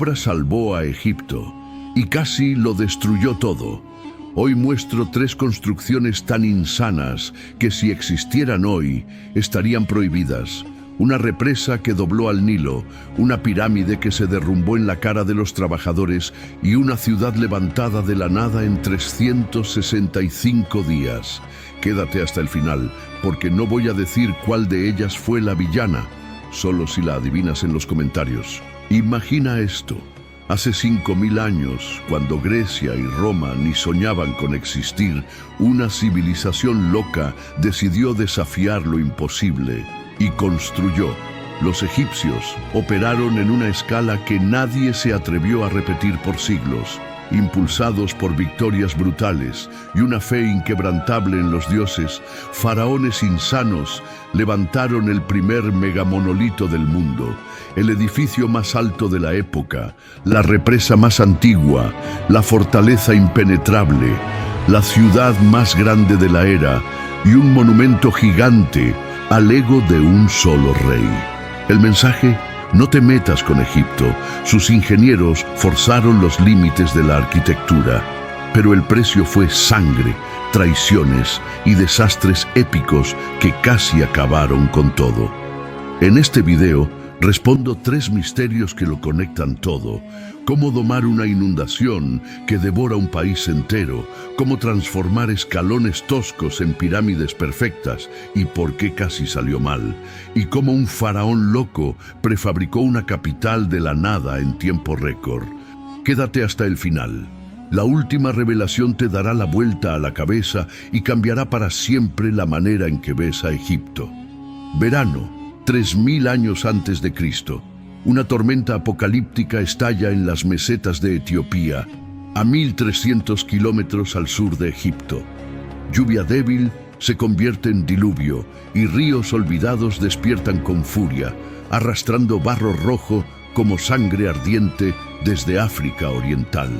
obra salvó a Egipto y casi lo destruyó todo. Hoy muestro 3 construcciones tan insanas que si existieran hoy estarían prohibidas. Una represa que dobló al Nilo, una pirámide que se derrumbó en la cara de los trabajadores y una ciudad levantada de la nada en 365 días. Quédate hasta el final, porque no voy a decir cuál de ellas fue la villana, solo si la adivinas en los comentarios. Imagina esto. Hace 5000 años, cuando Grecia y Roma ni soñaban con existir, una civilización loca decidió desafiar lo imposible y construyó. Los egipcios operaron en una escala que nadie se atrevió a repetir por siglos. Impulsados por victorias brutales y una fe inquebrantable en los dioses, faraones insanos levantaron el primer megamonolito del mundo, el edificio más alto de la época, la represa más antigua, la fortaleza impenetrable, la ciudad más grande de la era y un monumento gigante al ego de un solo rey. El mensaje: no te metas con Egipto. Sus ingenieros forzaron los límites de la arquitectura, pero el precio fue sangre, traiciones y desastres épicos que casi acabaron con todo. En este video respondo 3 misterios que lo conectan todo: cómo domar una inundación que devora un país entero, cómo transformar escalones toscos en pirámides perfectas y por qué casi salió mal, y cómo un faraón loco prefabricó una capital de la nada en tiempo récord. Quédate hasta el final. La última revelación te dará la vuelta a la cabeza y cambiará para siempre la manera en que ves a Egipto. Verano, 3000 años antes de Cristo. Una tormenta apocalíptica estalla en las mesetas de Etiopía, a 1300 kilómetros al sur de Egipto. Lluvia débil se convierte en diluvio y ríos olvidados despiertan con furia, arrastrando barro rojo como sangre ardiente desde África Oriental.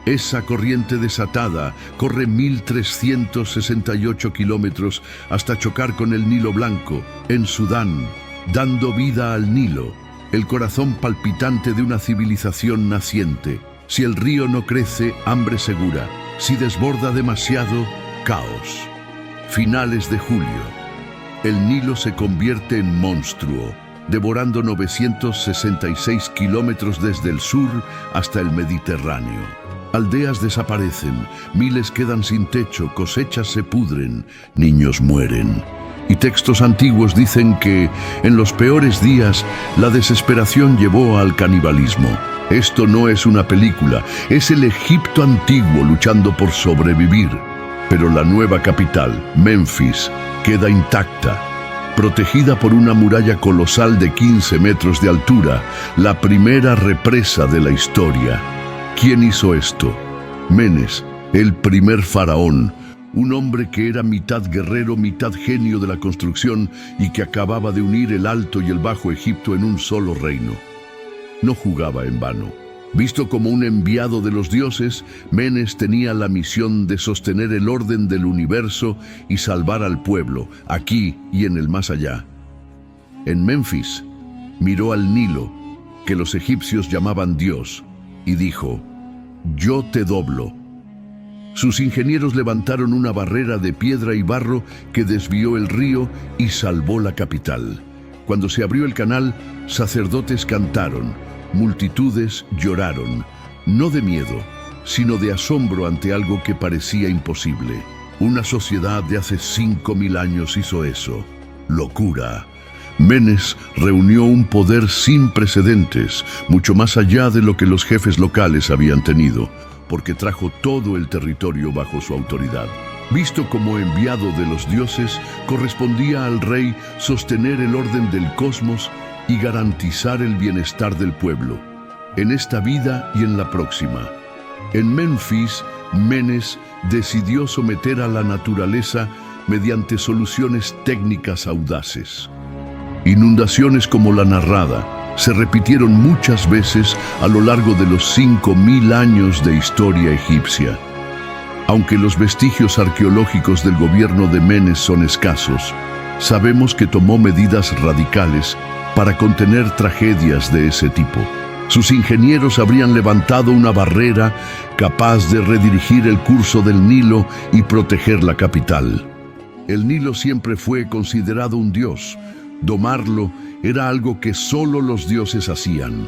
Esa corriente desatada corre 1368 kilómetros hasta chocar con el Nilo Blanco, en Sudán, dando vida al Nilo, el corazón palpitante de una civilización naciente. Si el río no crece, hambre segura. Si desborda demasiado, caos. Finales de julio. El Nilo se convierte en monstruo, devorando 966 kilómetros desde el sur hasta el Mediterráneo. Aldeas desaparecen, miles quedan sin techo, cosechas se pudren, niños mueren. Y textos antiguos dicen que, en los peores días, la desesperación llevó al canibalismo. Esto no es una película, es el Egipto antiguo luchando por sobrevivir. Pero la nueva capital, Memphis, queda intacta, protegida por una muralla colosal de 15 metros de altura, la primera represa de la historia. ¿Quién hizo esto? Menes, el primer faraón, un hombre que era mitad guerrero, mitad genio de la construcción y que acababa de unir el Alto y el Bajo Egipto en un solo reino. No jugaba en vano. Visto como un enviado de los dioses, Menes tenía la misión de sostener el orden del universo y salvar al pueblo, aquí y en el más allá. En Memphis, miró al Nilo, que los egipcios llamaban Dios, y dijo: «Yo te doblo». Sus ingenieros levantaron una barrera de piedra y barro que desvió el río y salvó la capital. Cuando se abrió el canal, sacerdotes cantaron, multitudes lloraron, no de miedo, sino de asombro ante algo que parecía imposible. Una sociedad de hace 5000 años hizo eso. Locura. Menes reunió un poder sin precedentes, mucho más allá de lo que los jefes locales habían tenido, porque trajo todo el territorio bajo su autoridad. Visto como enviado de los dioses, correspondía al rey sostener el orden del cosmos y garantizar el bienestar del pueblo, en esta vida y en la próxima. En Memphis, Menes decidió someter a la naturaleza mediante soluciones técnicas audaces. Inundaciones como la narrada se repitieron muchas veces a lo largo de los 5000 años de historia egipcia. Aunque los vestigios arqueológicos del gobierno de Menes son escasos, sabemos que tomó medidas radicales para contener tragedias de ese tipo. Sus ingenieros habrían levantado una barrera capaz de redirigir el curso del Nilo y proteger la capital. El Nilo siempre fue considerado un dios. Domarlo era algo que solo los dioses hacían.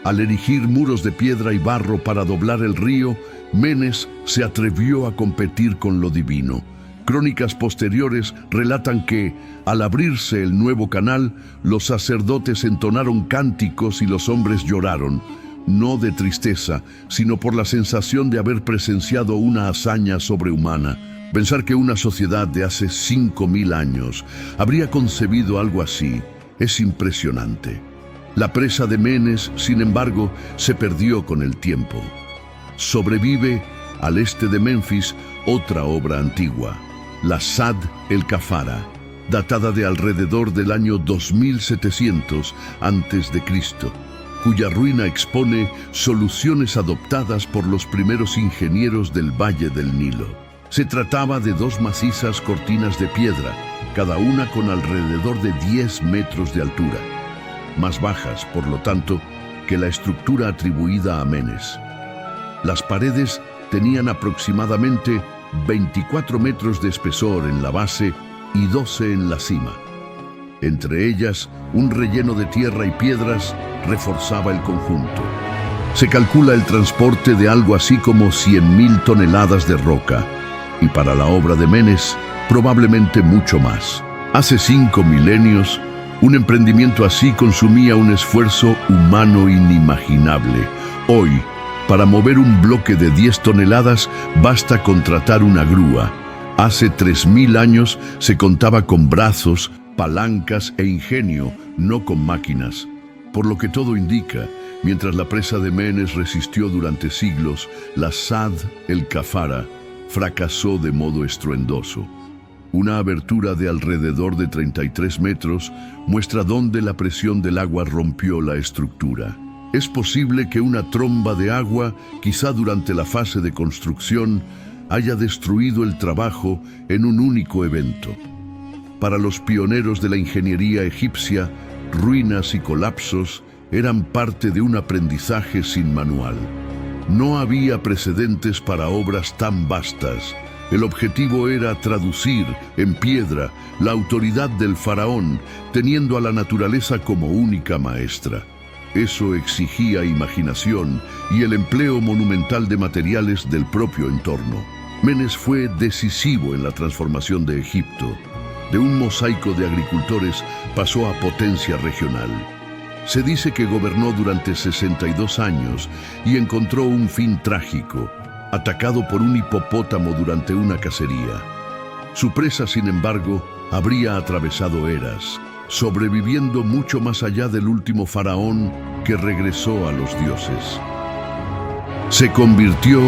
Al erigir muros de piedra y barro para doblar el río, Menes se atrevió a competir con lo divino. Crónicas posteriores relatan que, al abrirse el nuevo canal, los sacerdotes entonaron cánticos y los hombres lloraron, no de tristeza, sino por la sensación de haber presenciado una hazaña sobrehumana. Pensar que una sociedad de hace 5000 años habría concebido algo así es impresionante. La presa de Menes, sin embargo, se perdió con el tiempo. Sobrevive, al este de Menfis, otra obra antigua, la Sad el-Kafara, datada de alrededor del año 2700 a.C., cuya ruina expone soluciones adoptadas por los primeros ingenieros del Valle del Nilo. Se trataba de 2 macizas cortinas de piedra, cada una con alrededor de 10 metros de altura, más bajas, por lo tanto, que la estructura atribuida a Menes. Las paredes tenían aproximadamente 24 metros de espesor en la base y 12 en la cima. Entre ellas, un relleno de tierra y piedras reforzaba el conjunto. Se calcula el transporte de algo así como 100.000 toneladas de roca, y para la obra de Menes, probablemente mucho más. Hace 5 milenios, un emprendimiento así consumía un esfuerzo humano inimaginable. Hoy, para mover un bloque de 10 toneladas, basta contratar una grúa. Hace 3000 años se contaba con brazos, palancas e ingenio, no con máquinas. Por lo que todo indica, mientras la presa de Menes resistió durante siglos, la Sad el-Kafara fracasó de modo estruendoso. Una abertura de alrededor de 33 metros muestra dónde la presión del agua rompió la estructura. Es posible que una tromba de agua, quizá durante la fase de construcción, haya destruido el trabajo en un único evento. Para los pioneros de la ingeniería egipcia, ruinas y colapsos eran parte de un aprendizaje sin manual. No había precedentes para obras tan vastas. El objetivo era traducir en piedra la autoridad del faraón, teniendo a la naturaleza como única maestra. Eso exigía imaginación y el empleo monumental de materiales del propio entorno. Menes fue decisivo en la transformación de Egipto. De un mosaico de agricultores pasó a potencia regional. Se dice que gobernó durante 62 años y encontró un fin trágico, atacado por un hipopótamo durante una cacería. Su presa, sin embargo, habría atravesado eras, sobreviviendo mucho más allá del último faraón que regresó a los dioses. Se convirtió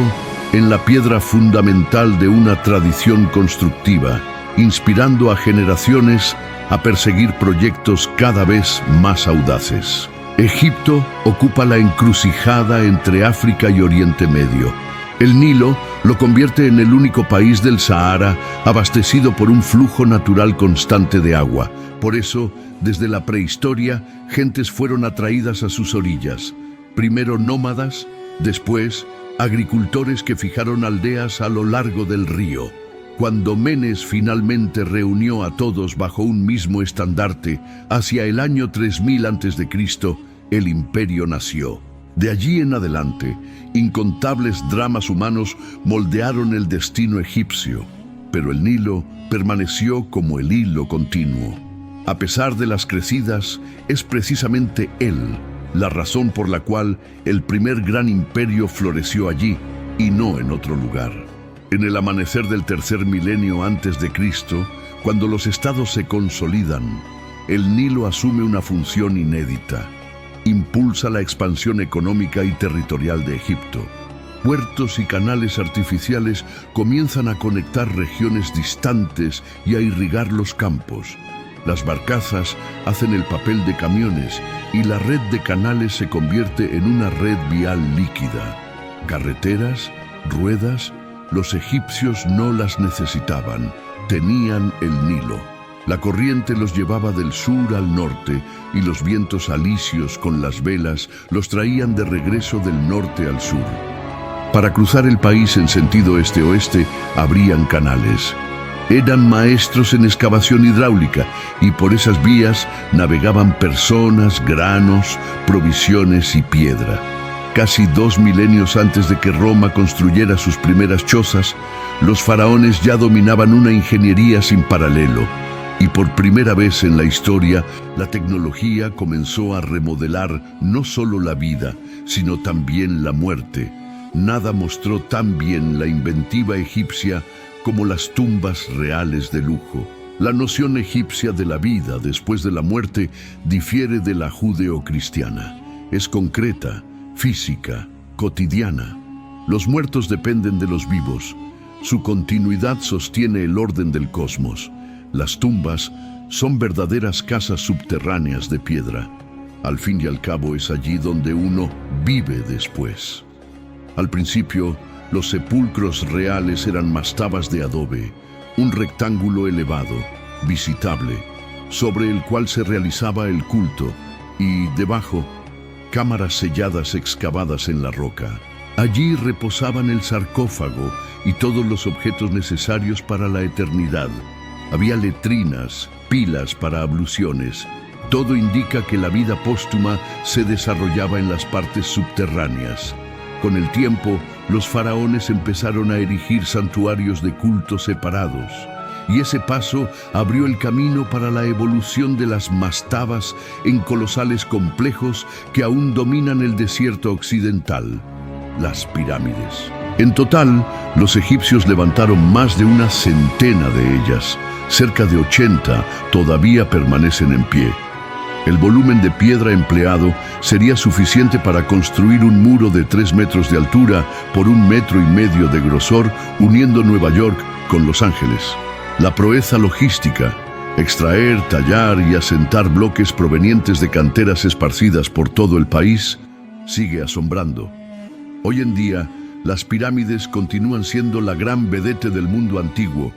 en la piedra fundamental de una tradición constructiva, inspirando a generaciones a perseguir proyectos cada vez más audaces. Egipto ocupa la encrucijada entre África y Oriente Medio. El Nilo lo convierte en el único país del Sahara abastecido por un flujo natural constante de agua. Por eso, desde la prehistoria, gentes fueron atraídas a sus orillas. Primero nómadas, después agricultores que fijaron aldeas a lo largo del río. Cuando Menes finalmente reunió a todos bajo un mismo estandarte, hacia el año 3000 a.C., el imperio nació. De allí en adelante, incontables dramas humanos moldearon el destino egipcio, pero el Nilo permaneció como el hilo continuo. A pesar de las crecidas, es precisamente él la razón por la cual el primer gran imperio floreció allí y no en otro lugar. En el amanecer del tercer milenio antes de Cristo, cuando los estados se consolidan, el Nilo asume una función inédita. Impulsa la expansión económica y territorial de Egipto. Puertos y canales artificiales comienzan a conectar regiones distantes y a irrigar los campos. Las barcazas hacen el papel de camiones y la red de canales se convierte en una red vial líquida. Carreteras, ruedas, los egipcios no las necesitaban, tenían el Nilo. La corriente los llevaba del sur al norte y los vientos alisios con las velas los traían de regreso del norte al sur. Para cruzar el país en sentido este-oeste, abrían canales. Eran maestros en excavación hidráulica y por esas vías navegaban personas, granos, provisiones y piedra. Casi 2 milenios antes de que Roma construyera sus primeras chozas, los faraones ya dominaban una ingeniería sin paralelo. Y por primera vez en la historia, la tecnología comenzó a remodelar no solo la vida, sino también la muerte. Nada mostró tan bien la inventiva egipcia como las tumbas reales de lujo. La noción egipcia de la vida después de la muerte difiere de la judeocristiana. Es concreta, física, cotidiana. Los muertos dependen de los vivos. Su continuidad sostiene el orden del cosmos. Las tumbas son verdaderas casas subterráneas de piedra. Al fin y al cabo es allí donde uno vive después. Al principio, los sepulcros reales eran mastabas de adobe, un rectángulo elevado, visitable, sobre el cual se realizaba el culto, y debajo, cámaras selladas excavadas en la roca. Allí reposaban el sarcófago y todos los objetos necesarios para la eternidad. Había letrinas, pilas para abluciones. Todo indica que la vida póstuma se desarrollaba en las partes subterráneas. Con el tiempo, los faraones empezaron a erigir santuarios de culto separados, y ese paso abrió el camino para la evolución de las mastabas en colosales complejos que aún dominan el desierto occidental, las pirámides. En total, los egipcios levantaron más de una centena de ellas. Cerca de 80 todavía permanecen en pie. El volumen de piedra empleado sería suficiente para construir un muro de 3 metros de altura por 1,5 metros de grosor, uniendo Nueva York con Los Ángeles. La proeza logística, extraer, tallar y asentar bloques provenientes de canteras esparcidas por todo el país, sigue asombrando. Hoy en día, las pirámides continúan siendo la gran vedette del mundo antiguo,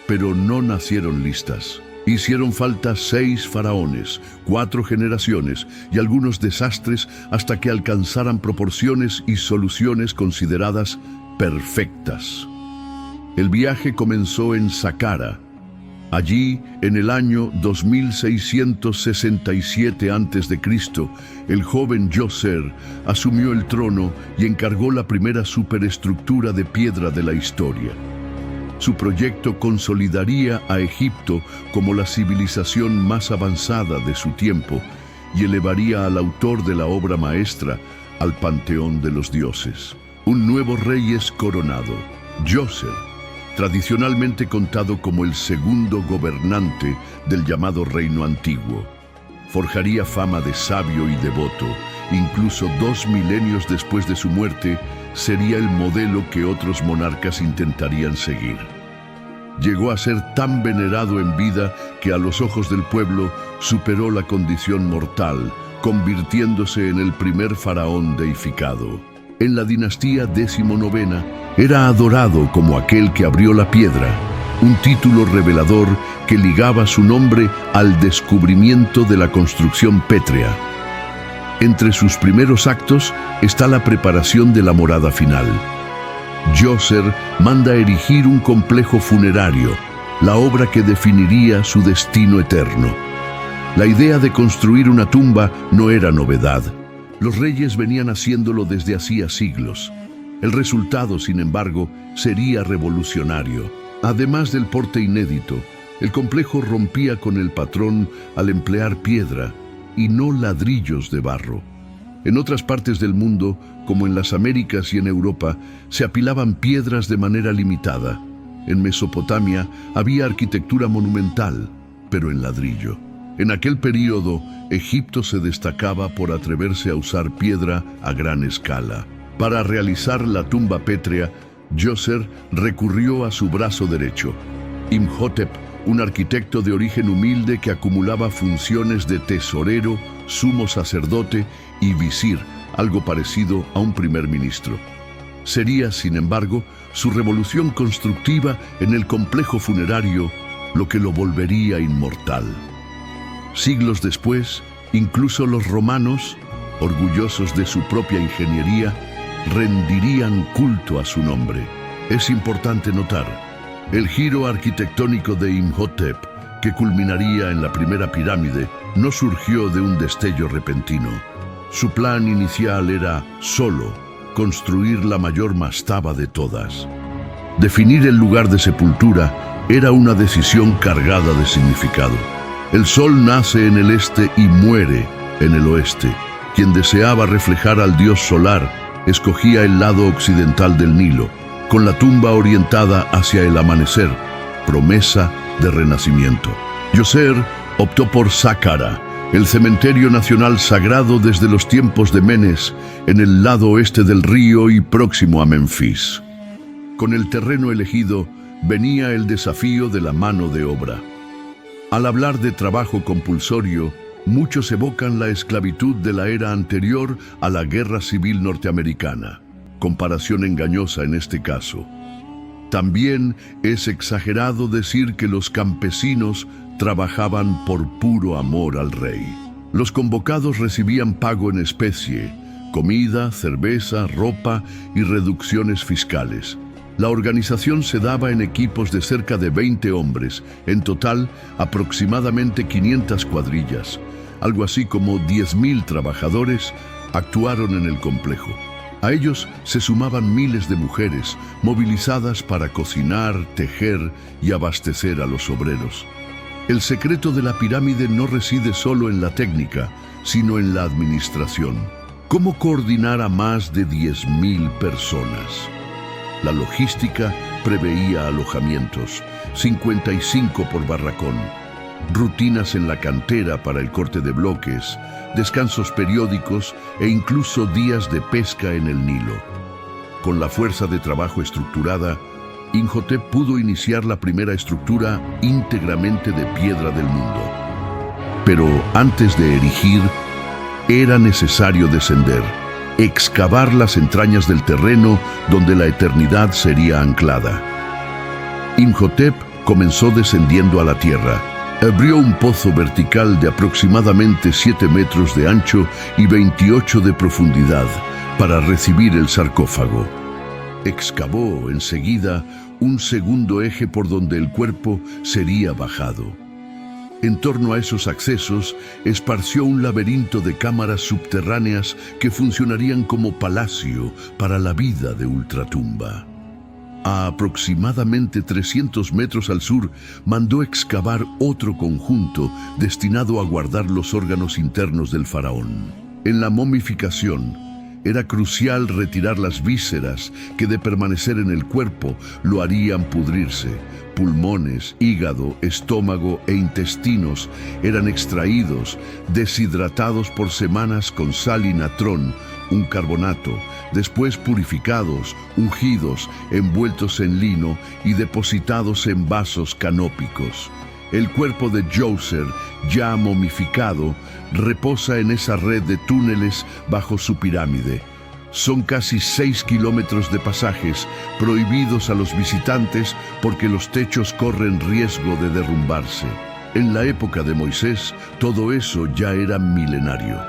pero no nacieron listas. Hicieron falta 6 faraones, 4 generaciones y algunos desastres hasta que alcanzaran proporciones y soluciones consideradas perfectas. El viaje comenzó en Saqqara. Allí, en el año 2667 a.C., el joven Djoser asumió el trono y encargó la primera superestructura de piedra de la historia. Su proyecto consolidaría a Egipto como la civilización más avanzada de su tiempo y elevaría al autor de la obra maestra al panteón de los dioses. Un nuevo rey es coronado, Djoser, tradicionalmente contado como el segundo gobernante del llamado Reino Antiguo. Forjaría fama de sabio y devoto. Incluso 2 milenios después de su muerte, sería el modelo que otros monarcas intentarían seguir. Llegó a ser tan venerado en vida que a los ojos del pueblo superó la condición mortal, convirtiéndose en el primer faraón deificado. En la dinastía 19ª, era adorado como aquel que abrió la piedra, un título revelador que ligaba su nombre al descubrimiento de la construcción pétrea. Entre sus primeros actos está la preparación de la morada final. Djoser manda erigir un complejo funerario, la obra que definiría su destino eterno. La idea de construir una tumba no era novedad. Los reyes venían haciéndolo desde hacía siglos. El resultado, sin embargo, sería revolucionario. Además del porte inédito, el complejo rompía con el patrón al emplear piedra y no ladrillos de barro. En otras partes del mundo, como en las Américas y en Europa, se apilaban piedras de manera limitada. En Mesopotamia había arquitectura monumental, pero en ladrillo. En aquel período, Egipto se destacaba por atreverse a usar piedra a gran escala. Para realizar la tumba pétrea, Djoser recurrió a su brazo derecho. Imhotep, un arquitecto de origen humilde que acumulaba funciones de tesorero, sumo sacerdote y visir, algo parecido a un primer ministro. Sería, sin embargo, su revolución constructiva en el complejo funerario lo que lo volvería inmortal. Siglos después, incluso los romanos, orgullosos de su propia ingeniería, rendirían culto a su nombre. Es importante notar, el giro arquitectónico de Imhotep, que culminaría en la primera pirámide, no surgió de un destello repentino. Su plan inicial era solo construir la mayor mastaba de todas. Definir el lugar de sepultura era una decisión cargada de significado. El sol nace en el este y muere en el oeste. Quien deseaba reflejar al dios solar escogía el lado occidental del Nilo, con la tumba orientada hacia el amanecer, promesa de renacimiento. Djoser optó por Saqqara, el cementerio nacional sagrado desde los tiempos de Menes, en el lado oeste del río y próximo a Menfis. Con el terreno elegido venía el desafío de la mano de obra. Al hablar de trabajo compulsorio, muchos evocan la esclavitud de la era anterior a la Guerra Civil Norteamericana. Comparación engañosa en este caso. También es exagerado decir que los campesinos trabajaban por puro amor al rey. Los convocados recibían pago en especie, comida, cerveza, ropa y reducciones fiscales. La organización se daba en equipos de cerca de 20 hombres, en total aproximadamente 500 cuadrillas. Algo así como 10.000 trabajadores actuaron en el complejo. A ellos se sumaban miles de mujeres, movilizadas para cocinar, tejer y abastecer a los obreros. El secreto de la pirámide no reside solo en la técnica, sino en la administración. ¿Cómo coordinar a más de 10.000 personas? La logística preveía alojamientos, 55 por barracón, rutinas en la cantera para el corte de bloques, descansos periódicos e incluso días de pesca en el Nilo. Con la fuerza de trabajo estructurada, Imhotep pudo iniciar la primera estructura íntegramente de piedra del mundo. Pero antes de erigir, era necesario descender, excavar las entrañas del terreno donde la eternidad sería anclada. Imhotep comenzó descendiendo a la tierra. Abrió un pozo vertical de aproximadamente 7 metros de ancho y 28 de profundidad para recibir el sarcófago. Excavó enseguida un segundo eje por donde el cuerpo sería bajado. En torno a esos accesos, esparció un laberinto de cámaras subterráneas que funcionarían como palacio para la vida de ultratumba. A aproximadamente 300 metros al sur, mandó excavar otro conjunto destinado a guardar los órganos internos del faraón. En la momificación, era crucial retirar las vísceras que, de permanecer en el cuerpo, lo harían pudrirse. Pulmones, hígado, estómago e intestinos eran extraídos, deshidratados por semanas con sal y natrón, un carbonato, después purificados, ungidos, envueltos en lino y depositados en vasos canópicos. El cuerpo de Djoser, ya momificado, reposa en esa red de túneles bajo su pirámide. Son casi 6 kilómetros de pasajes prohibidos a los visitantes porque los techos corren riesgo de derrumbarse. En la época de Moisés, todo eso ya era milenario.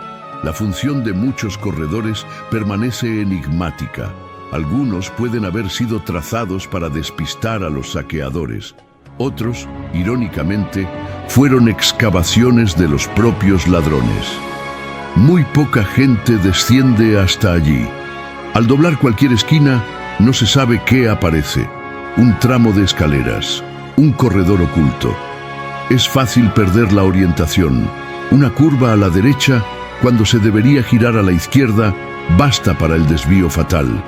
La función de muchos corredores permanece enigmática. Algunos pueden haber sido trazados para despistar a los saqueadores. Otros, irónicamente, fueron excavaciones de los propios ladrones. Muy poca gente desciende hasta allí. Al doblar cualquier esquina, no se sabe qué aparece. Un tramo de escaleras, un corredor oculto. Es fácil perder la orientación. Una curva a la derecha, cuando se debería girar a la izquierda, basta para el desvío fatal.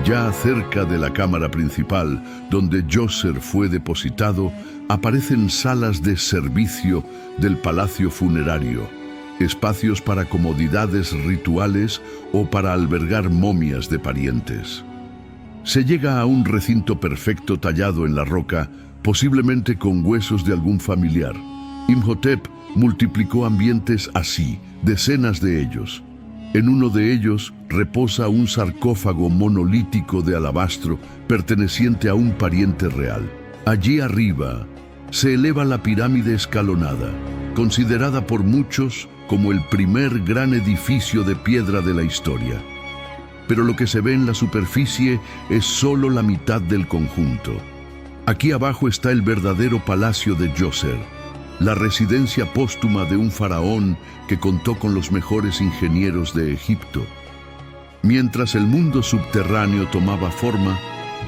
Ya cerca de la cámara principal, donde Djoser fue depositado, aparecen salas de servicio del palacio funerario, espacios para comodidades rituales o para albergar momias de parientes. Se llega a un recinto perfecto tallado en la roca, posiblemente con huesos de algún familiar. Imhotep multiplicó ambientes así, decenas de ellos. En uno de ellos reposa un sarcófago monolítico de alabastro perteneciente a un pariente real. Allí arriba se eleva la pirámide escalonada, considerada por muchos como el primer gran edificio de piedra de la historia. Pero lo que se ve en la superficie es solo la mitad del conjunto. Aquí abajo está el verdadero palacio de Djoser, la residencia póstuma de un faraón que contó con los mejores ingenieros de Egipto. Mientras el mundo subterráneo tomaba forma,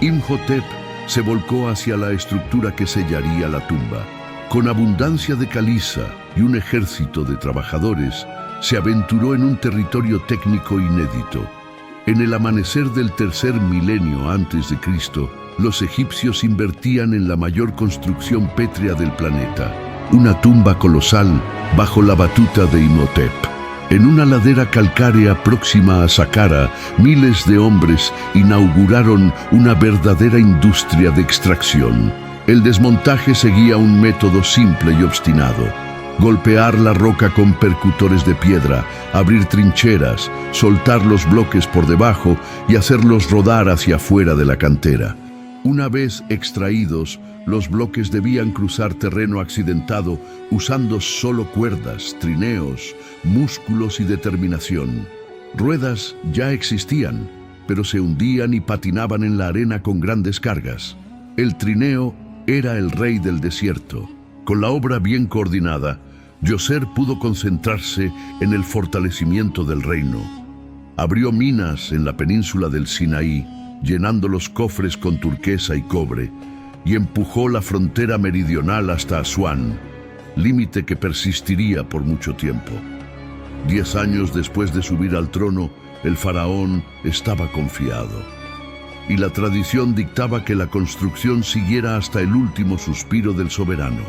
Imhotep se volcó hacia la estructura que sellaría la tumba. Con abundancia de caliza y un ejército de trabajadores, se aventuró en un territorio técnico inédito. En el amanecer del tercer milenio antes de Cristo, los egipcios invertían en la mayor construcción pétrea del planeta, una tumba colosal bajo la batuta de Imhotep. En una ladera calcárea próxima a Saqqara, miles de hombres inauguraron una verdadera industria de extracción. El desmontaje seguía un método simple y obstinado: golpear la roca con percutores de piedra, abrir trincheras, soltar los bloques por debajo y hacerlos rodar hacia afuera de la cantera. Una vez extraídos, los bloques debían cruzar terreno accidentado usando solo cuerdas, trineos, músculos y determinación. Ruedas ya existían, pero se hundían y patinaban en la arena con grandes cargas. El trineo era el rey del desierto. Con la obra bien coordinada, Djoser pudo concentrarse en el fortalecimiento del reino. Abrió minas en la península del Sinaí, llenando los cofres con turquesa y cobre, y empujó la frontera meridional hasta Asuán, límite que persistiría por mucho tiempo. 10 años después de subir al trono, el faraón estaba confiado, y la tradición dictaba que la construcción siguiera hasta el último suspiro del soberano.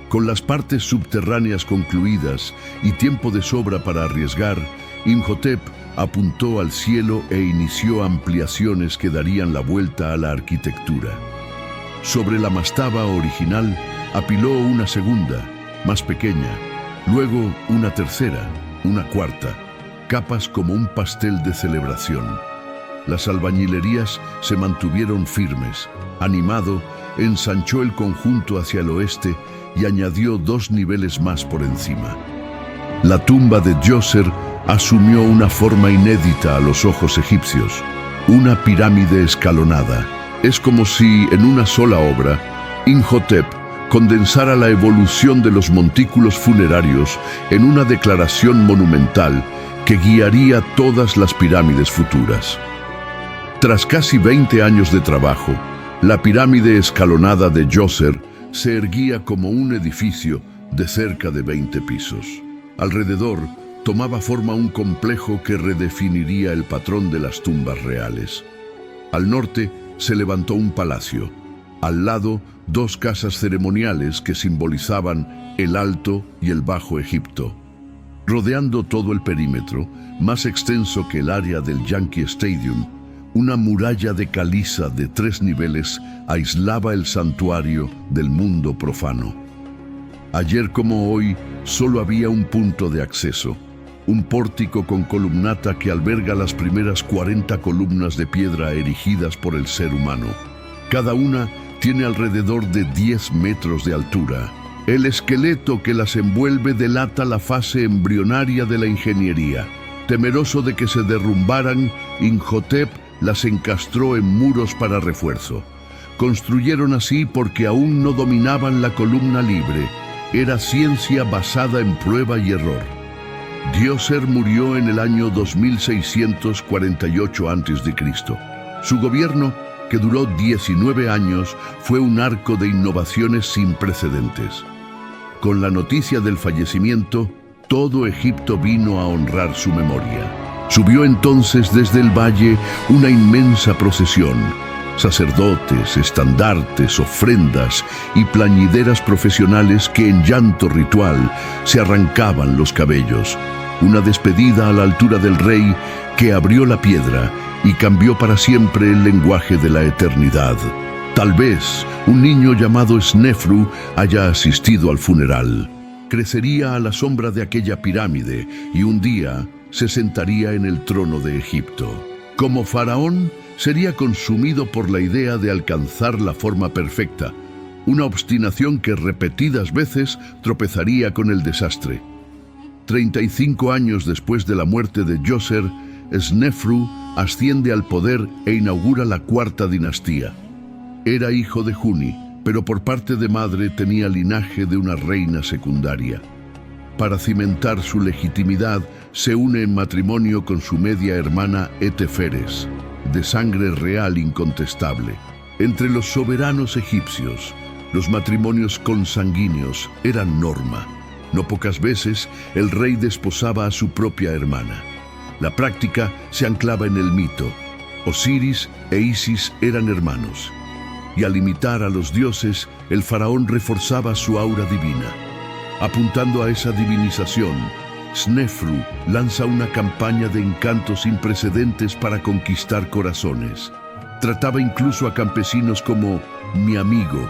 Con las partes subterráneas concluidas y tiempo de sobra para arriesgar, Imhotep apuntó al cielo e inició ampliaciones que darían la vuelta a la arquitectura. Sobre la mastaba original apiló una segunda, más pequeña, luego una tercera, una cuarta, capas como un pastel de celebración. Las albañilerías se mantuvieron firmes. Animado, ensanchó el conjunto hacia el oeste y añadió 2 niveles más por encima. La tumba de Djoser asumió una forma inédita a los ojos egipcios, una pirámide escalonada. Es como si, en una sola obra, Imhotep condensara la evolución de los montículos funerarios en una declaración monumental que guiaría todas las pirámides futuras. Tras casi 20 años de trabajo, la pirámide escalonada de Djoser se erguía como un edificio de cerca de 20 pisos. Alrededor tomaba forma un complejo que redefiniría el patrón de las tumbas reales. Al norte se levantó un palacio. Al lado, 2 casas ceremoniales que simbolizaban el Alto y el Bajo Egipto. Rodeando todo el perímetro, más extenso que el área del Yankee Stadium, una muralla de caliza de 3 niveles aislaba el santuario del mundo profano. Ayer como hoy, solo había un punto de acceso, un pórtico con columnata que alberga las primeras 40 columnas de piedra erigidas por el ser humano. Cada una tiene alrededor de 10 metros de altura. El esqueleto que las envuelve delata la fase embrionaria de la ingeniería. Temeroso de que se derrumbaran, Imhotep las encastró en muros para refuerzo. Construyeron así porque aún no dominaban la columna libre. Era ciencia basada en prueba y error. Djoser murió en el año 2648 a.C. Su gobierno, que duró 19 años, fue un arco de innovaciones sin precedentes. Con la noticia del fallecimiento, todo Egipto vino a honrar su memoria. Subió entonces desde el valle una inmensa procesión. Sacerdotes, estandartes, ofrendas y plañideras profesionales que en llanto ritual se arrancaban los cabellos. Una despedida a la altura del rey que abrió la piedra y cambió para siempre el lenguaje de la eternidad. Tal vez un niño llamado Snefru haya asistido al funeral. Crecería a la sombra de aquella pirámide y un día se sentaría en el trono de Egipto. Como faraón, sería consumido por la idea de alcanzar la forma perfecta, una obstinación que repetidas veces tropezaría con el desastre. 35 años después de la muerte de Djoser, Snefru asciende al poder e inaugura la cuarta dinastía. Era hijo de Juni, pero por parte de madre tenía linaje de una reina secundaria. Para cimentar su legitimidad, se une en matrimonio con su media hermana Eteferes, de sangre real incontestable. Entre los soberanos egipcios, los matrimonios consanguíneos eran norma. No pocas veces el rey desposaba a su propia hermana. La práctica se anclaba en el mito. Osiris e Isis eran hermanos. Y al imitar a los dioses, el faraón reforzaba su aura divina. Apuntando a esa divinización, Snefru lanza una campaña de encantos sin precedentes para conquistar corazones. Trataba incluso a campesinos como mi amigo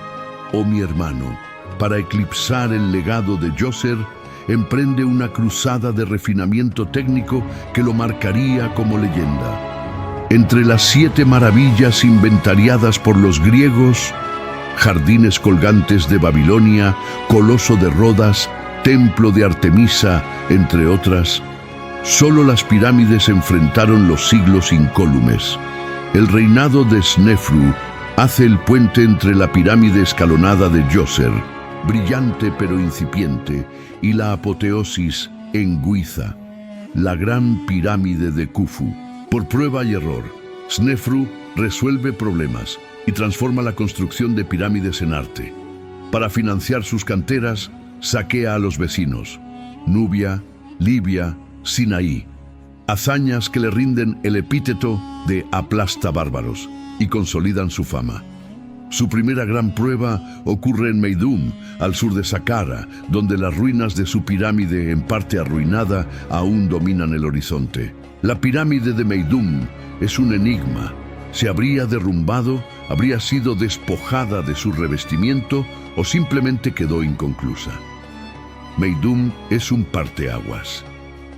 o mi hermano. Para eclipsar el legado de Djoser, emprende una cruzada de refinamiento técnico que lo marcaría como leyenda. Entre las 7 maravillas inventariadas por los griegos, jardines colgantes de Babilonia, Coloso de Rodas, Templo de Artemisa, entre otras, solo las pirámides enfrentaron los siglos incólumes. El reinado de Snefru hace el puente entre la pirámide escalonada de Djoser, brillante pero incipiente, y la apoteosis en Giza, la gran pirámide de Khufu. Por prueba y error, Snefru resuelve problemas y transforma la construcción de pirámides en arte. Para financiar sus canteras, saquea a los vecinos, Nubia, Libia, Sinaí, hazañas que le rinden el epíteto de aplasta bárbaros y consolidan su fama. Su primera gran prueba ocurre en Meidum, al sur de Saqqara, donde las ruinas de su pirámide, en parte arruinada, aún dominan el horizonte. La pirámide de Meidum es un enigma. ¿Se habría derrumbado, habría sido despojada de su revestimiento o simplemente quedó inconclusa? Meidum es un parteaguas.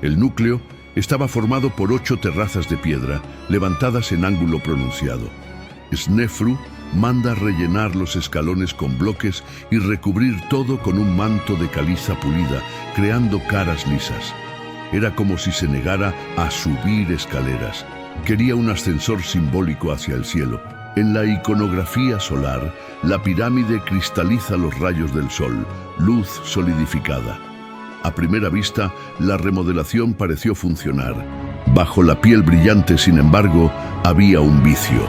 El núcleo estaba formado por 8 terrazas de piedra, levantadas en ángulo pronunciado. Snefru manda rellenar los escalones con bloques y recubrir todo con un manto de caliza pulida, creando caras lisas. Era como si se negara a subir escaleras. Quería un ascensor simbólico hacia el cielo. En la iconografía solar, la pirámide cristaliza los rayos del sol, luz solidificada. A primera vista, la remodelación pareció funcionar. Bajo la piel brillante, sin embargo, había un vicio.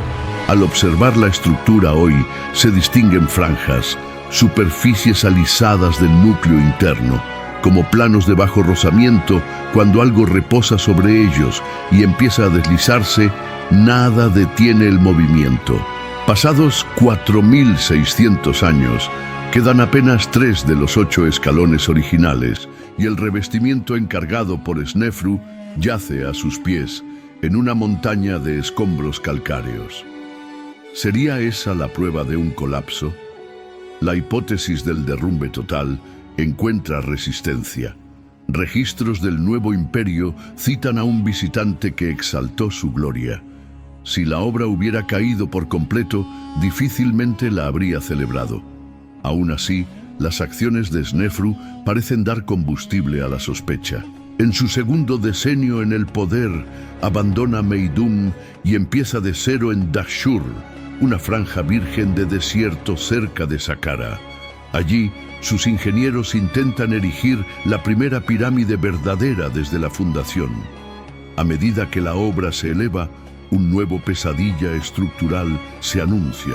Al observar la estructura hoy, se distinguen franjas, superficies alisadas del núcleo interno, como planos de bajo rozamiento. Cuando algo reposa sobre ellos y empieza a deslizarse, nada detiene el movimiento. Pasados 4.600 años, quedan apenas 3 de los 8 escalones originales y el revestimiento encargado por Snefru yace a sus pies en una montaña de escombros calcáreos. ¿Sería esa la prueba de un colapso? La hipótesis del derrumbe total encuentra resistencia. Registros del nuevo imperio citan a un visitante que exaltó su gloria. Si la obra hubiera caído por completo, difícilmente la habría celebrado. Aún así, las acciones de Snefru parecen dar combustible a la sospecha. En su segundo decenio en el poder, abandona Meidum y empieza de cero en Dahshur, una franja virgen de desierto cerca de Saqqara. Allí, sus ingenieros intentan erigir la primera pirámide verdadera desde la fundación. A medida que la obra se eleva, un nuevo pesadilla estructural se anuncia.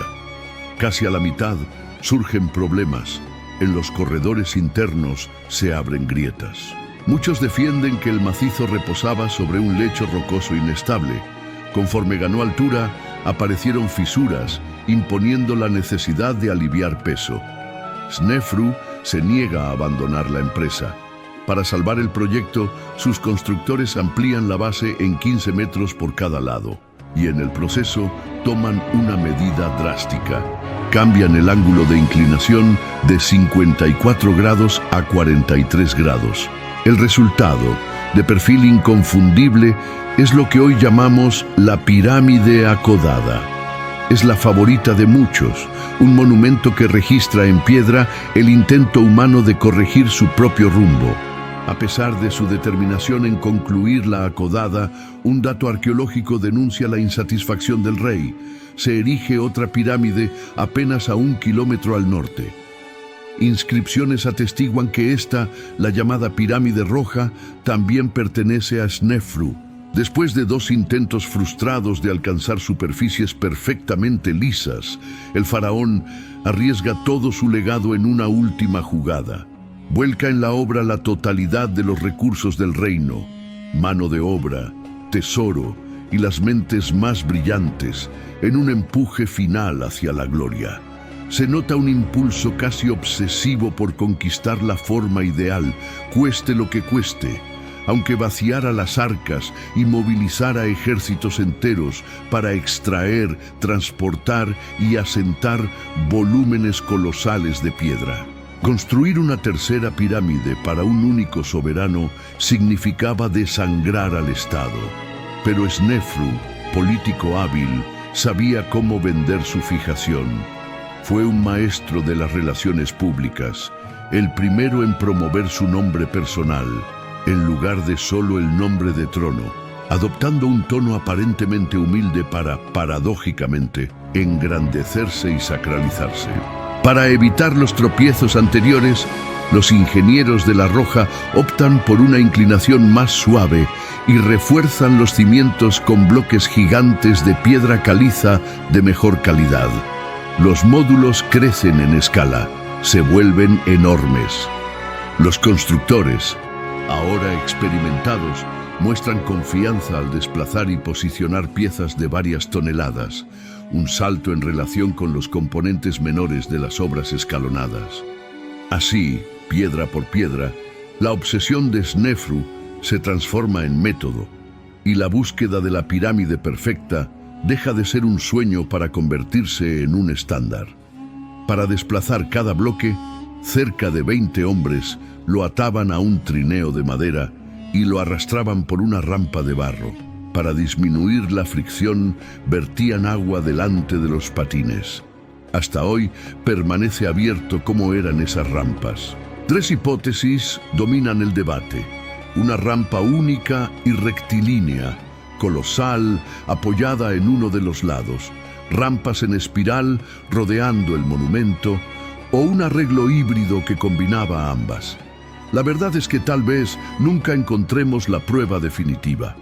Casi a la mitad surgen problemas. En los corredores internos se abren grietas. Muchos defienden que el macizo reposaba sobre un lecho rocoso inestable. Conforme ganó altura, aparecieron fisuras, imponiendo la necesidad de aliviar peso. Snefru se niega a abandonar la empresa. Para salvar el proyecto, sus constructores amplían la base en 15 metros por cada lado y en el proceso toman una medida drástica. Cambian el ángulo de inclinación de 54 grados a 43 grados. El resultado, de perfil inconfundible, es lo que hoy llamamos la pirámide acodada. es la favorita de muchos, un monumento que registra en piedra el intento humano de corregir su propio rumbo. A pesar de su determinación en concluir la acodada, un dato arqueológico denuncia la insatisfacción del rey. Se erige otra pirámide apenas a 1 kilómetro al norte. Inscripciones atestiguan que esta, la llamada Pirámide Roja, también pertenece a Snefru. Después de 2 intentos frustrados de alcanzar superficies perfectamente lisas, el faraón arriesga todo su legado en una última jugada. Vuelca en la obra la totalidad de los recursos del reino, mano de obra, tesoro y las mentes más brillantes, en un empuje final hacia la gloria. Se nota un impulso casi obsesivo por conquistar la forma ideal, cueste lo que cueste, aunque vaciara las arcas y movilizara ejércitos enteros para extraer, transportar y asentar volúmenes colosales de piedra. Construir una tercera pirámide para un único soberano significaba desangrar al Estado. Pero Snefru, político hábil, sabía cómo vender su fijación. Fue un maestro de las relaciones públicas, el primero en promover su nombre personal, en lugar de solo el nombre de trono, adoptando un tono aparentemente humilde para, paradójicamente, engrandecerse y sacralizarse. Para evitar los tropiezos anteriores, los ingenieros de la Roja optan por una inclinación más suave y refuerzan los cimientos con bloques gigantes de piedra caliza de mejor calidad. Los módulos crecen en escala, se vuelven enormes. Los constructores, ahora experimentados, muestran confianza al desplazar y posicionar piezas de varias toneladas, un salto en relación con los componentes menores de las obras escalonadas. Así, piedra por piedra, la obsesión de Snefru se transforma en método, y la búsqueda de la pirámide perfecta deja de ser un sueño para convertirse en un estándar. Para desplazar cada bloque, cerca de 20 hombres lo ataban a un trineo de madera y lo arrastraban por una rampa de barro. Para disminuir la fricción, vertían agua delante de los patines. Hasta hoy permanece abierto cómo eran esas rampas. 3 hipótesis dominan el debate. Una rampa única y rectilínea, colosal, apoyada en uno de los lados, rampas en espiral rodeando el monumento, o un arreglo híbrido que combinaba ambas. La verdad es que tal vez nunca encontremos la prueba definitiva.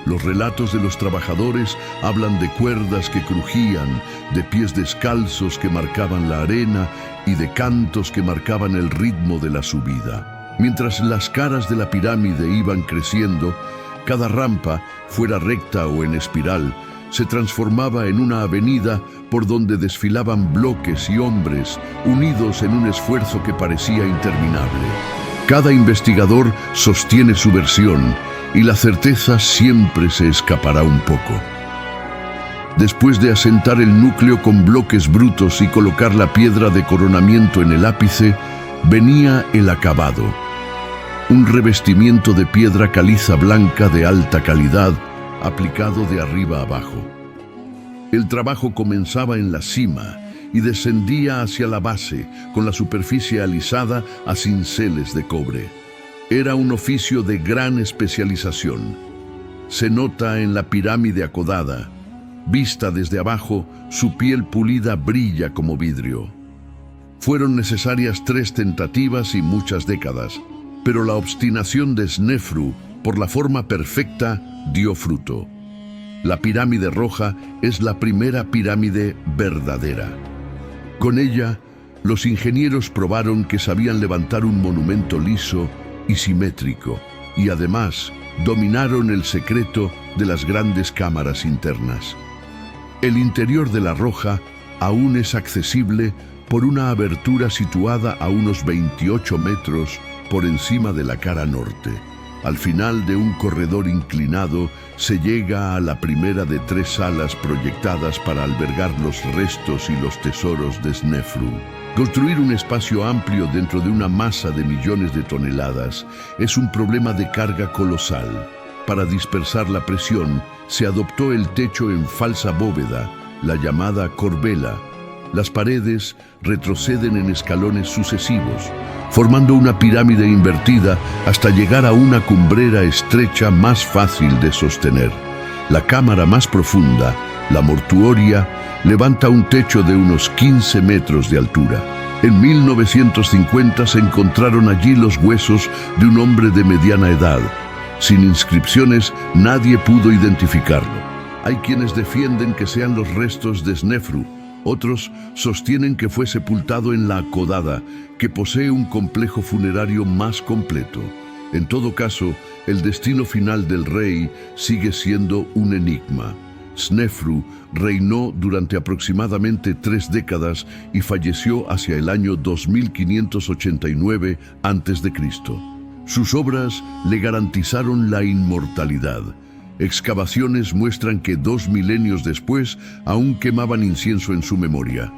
Los relatos de los trabajadores hablan de cuerdas que crujían, de pies descalzos que marcaban la arena y de cantos que marcaban el ritmo de la subida. Mientras las caras de la pirámide iban creciendo, cada rampa, fuera recta o en espiral, se transformaba en una avenida por donde desfilaban bloques y hombres unidos en un esfuerzo que parecía interminable. Cada investigador sostiene su versión y la certeza siempre se escapará un poco. Después de asentar el núcleo con bloques brutos y colocar la piedra de coronamiento en el ápice, venía el acabado. Un revestimiento de piedra caliza blanca de alta calidad, aplicado de arriba abajo. El trabajo comenzaba en la cima y descendía hacia la base, con la superficie alisada a cinceles de cobre. Era un oficio de gran especialización. Se nota en la pirámide acodada. Vista desde abajo, su piel pulida brilla como vidrio. Fueron necesarias 3 tentativas y muchas décadas, pero la obstinación de Snefru por la forma perfecta dio fruto. La pirámide roja es la primera pirámide verdadera. Con ella, los ingenieros probaron que sabían levantar un monumento liso y simétrico, y además dominaron el secreto de las grandes cámaras internas. El interior de la Roja aún es accesible por una abertura situada a unos 28 metros por encima de la cara norte. Al final de un corredor inclinado se llega a la primera de 3 salas proyectadas para albergar los restos y los tesoros de Snefru. Construir un espacio amplio dentro de una masa de millones de toneladas es un problema de carga colosal. Para dispersar la presión, se adoptó el techo en falsa bóveda, la llamada corbela. Las paredes retroceden en escalones sucesivos, formando una pirámide invertida hasta llegar a una cumbrera estrecha más fácil de sostener. La cámara más profunda, la mortuoria, levanta un techo de unos 15 metros de altura. En 1950 se encontraron allí los huesos de un hombre de mediana edad. Sin inscripciones, nadie pudo identificarlo. Hay quienes defienden que sean los restos de Snefru. Otros sostienen que fue sepultado en la Akodada, que posee un complejo funerario más completo. En todo caso, el destino final del rey sigue siendo un enigma. Snefru reinó durante aproximadamente 3 décadas y falleció hacia el año 2589 a.C. Sus obras le garantizaron la inmortalidad. Excavaciones muestran que 2 milenios después aún quemaban incienso en su memoria.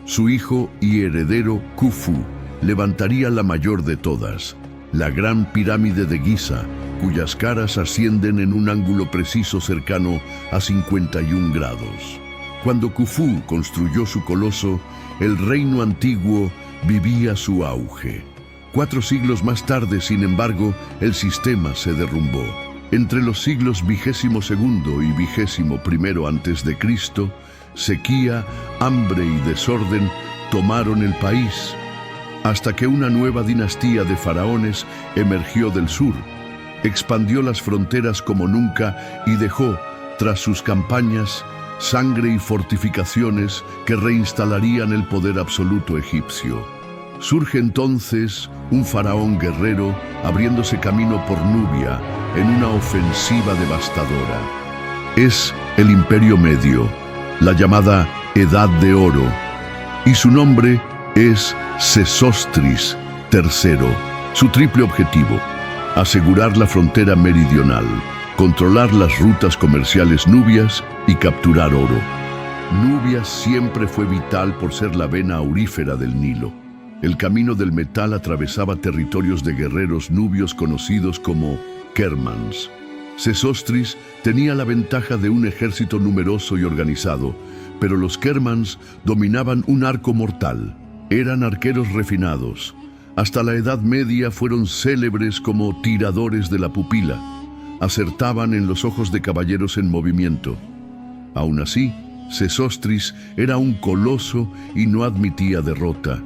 Su hijo y heredero Khufu levantaría la mayor de todas, la Gran Pirámide de Giza, cuyas caras ascienden en un ángulo preciso cercano a 51 grados. Cuando Khufu construyó su coloso, el reino antiguo vivía su auge. 4 siglos más tarde, sin embargo, el sistema se derrumbó. Entre los siglos XXII y XXI a.C., sequía, hambre y desorden tomaron el país, hasta que una nueva dinastía de faraones emergió del sur, expandió las fronteras como nunca y dejó, tras sus campañas, sangre y fortificaciones que reinstalarían el poder absoluto egipcio. Surge entonces un faraón guerrero abriéndose camino por Nubia en una ofensiva devastadora. Es el Imperio Medio, la llamada Edad de Oro, y su nombre es Sesostris III. Su triple objetivo: asegurar la frontera meridional, controlar las rutas comerciales nubias y capturar oro. Nubia siempre fue vital por ser la vena aurífera del Nilo. El camino del metal atravesaba territorios de guerreros nubios conocidos como Kermans. Sesostris tenía la ventaja de un ejército numeroso y organizado, pero los Kermans dominaban un arco mortal. Eran arqueros refinados. Hasta la Edad Media fueron célebres como tiradores de la pupila. Acertaban en los ojos de caballeros en movimiento. Aún así, Sesostris era un coloso y no admitía derrota.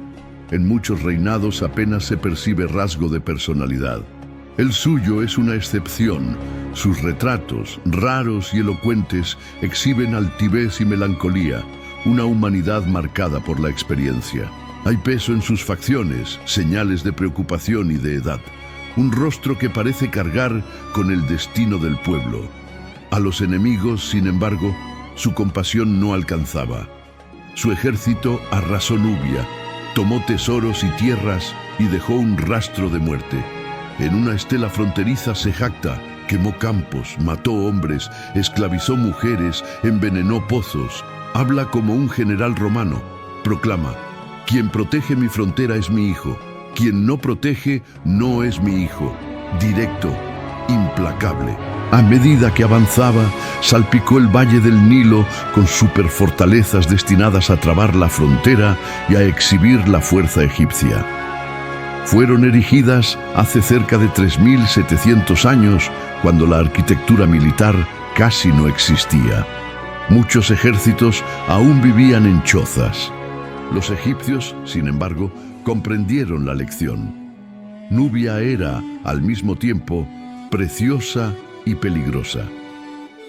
En muchos reinados apenas se percibe rasgo de personalidad. El suyo es una excepción. Sus retratos, raros y elocuentes, exhiben altivez y melancolía, una humanidad marcada por la experiencia. Hay peso en sus facciones, señales de preocupación y de edad. Un rostro que parece cargar con el destino del pueblo. A los enemigos, sin embargo, su compasión no alcanzaba. Su ejército arrasó Nubia, tomó tesoros y tierras y dejó un rastro de muerte. En una estela fronteriza se jacta, quemó campos, mató hombres, esclavizó mujeres, envenenó pozos. Habla como un general romano. Proclama: quien protege mi frontera es mi hijo. Quien no protege no es mi hijo. Directo, implacable. A medida que avanzaba, salpicó el valle del Nilo con superfortalezas destinadas a trabar la frontera y a exhibir la fuerza egipcia. Fueron erigidas hace cerca de 3.700 años, cuando la arquitectura militar casi no existía. Muchos ejércitos aún vivían en chozas. Los egipcios, sin embargo, comprendieron la lección. Nubia era, al mismo tiempo, preciosa y peligrosa.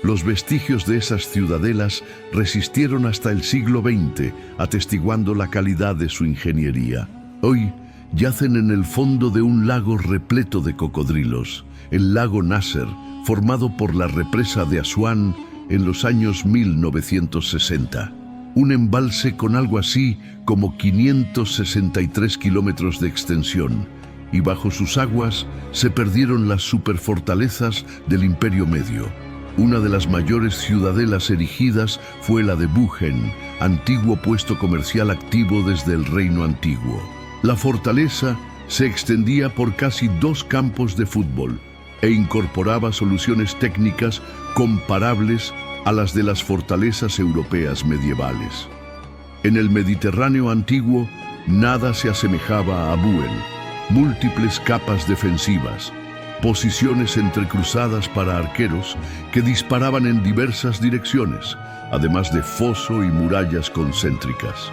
Los vestigios de esas ciudadelas resistieron hasta el siglo XX, atestiguando la calidad de su ingeniería. Hoy yacen en el fondo de un lago repleto de cocodrilos, el lago Nasser, formado por la represa de Asuán en los años 1960. Un embalse con algo así como 563 kilómetros de extensión, y bajo sus aguas se perdieron las superfortalezas del Imperio Medio. Una de las mayores ciudadelas erigidas fue la de Buchen, antiguo puesto comercial activo desde el Reino Antiguo. La fortaleza se extendía por casi 2 campos de fútbol e incorporaba soluciones técnicas comparables a las de las fortalezas europeas medievales. En el Mediterráneo antiguo, nada se asemejaba a Buen. Múltiples capas defensivas, posiciones entrecruzadas para arqueros que disparaban en diversas direcciones, además de foso y murallas concéntricas.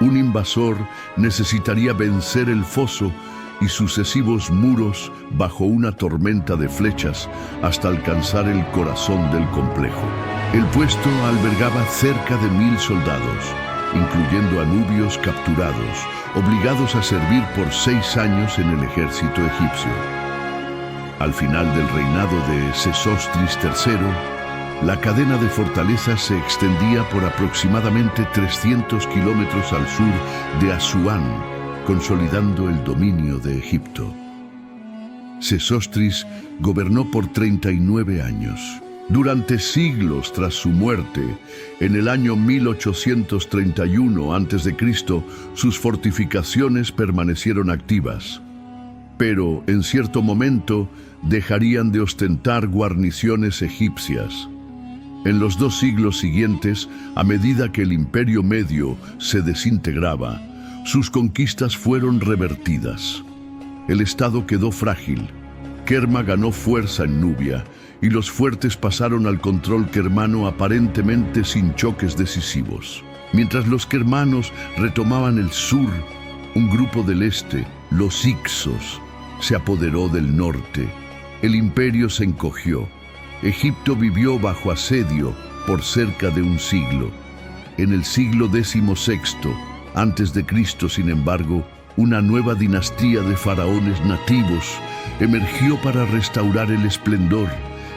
Un invasor necesitaría vencer el foso y sucesivos muros bajo una tormenta de flechas hasta alcanzar el corazón del complejo. El puesto albergaba cerca de 1000 soldados, incluyendo a nubios capturados, obligados a servir por 6 años en el ejército egipcio. Al final del reinado de Sesostris III, la cadena de fortalezas se extendía por aproximadamente 300 kilómetros al sur de Asuán, consolidando el dominio de Egipto. Sesostris gobernó por 39 años. Durante siglos tras su muerte, en el año 1831 a.C., sus fortificaciones permanecieron activas. Pero, en cierto momento, dejarían de ostentar guarniciones egipcias. En los 2 siglos siguientes, a medida que el Imperio Medio se desintegraba, sus conquistas fueron revertidas. El estado quedó frágil. Kerma ganó fuerza en Nubia, y los fuertes pasaron al control kermano aparentemente sin choques decisivos. Mientras los kermanos retomaban el sur, un grupo del este, los Hicsos, se apoderó del norte. El imperio se encogió. Egipto vivió bajo asedio por cerca de un siglo. En el siglo XVI a.C., sin embargo, una nueva dinastía de faraones nativos emergió para restaurar el esplendor.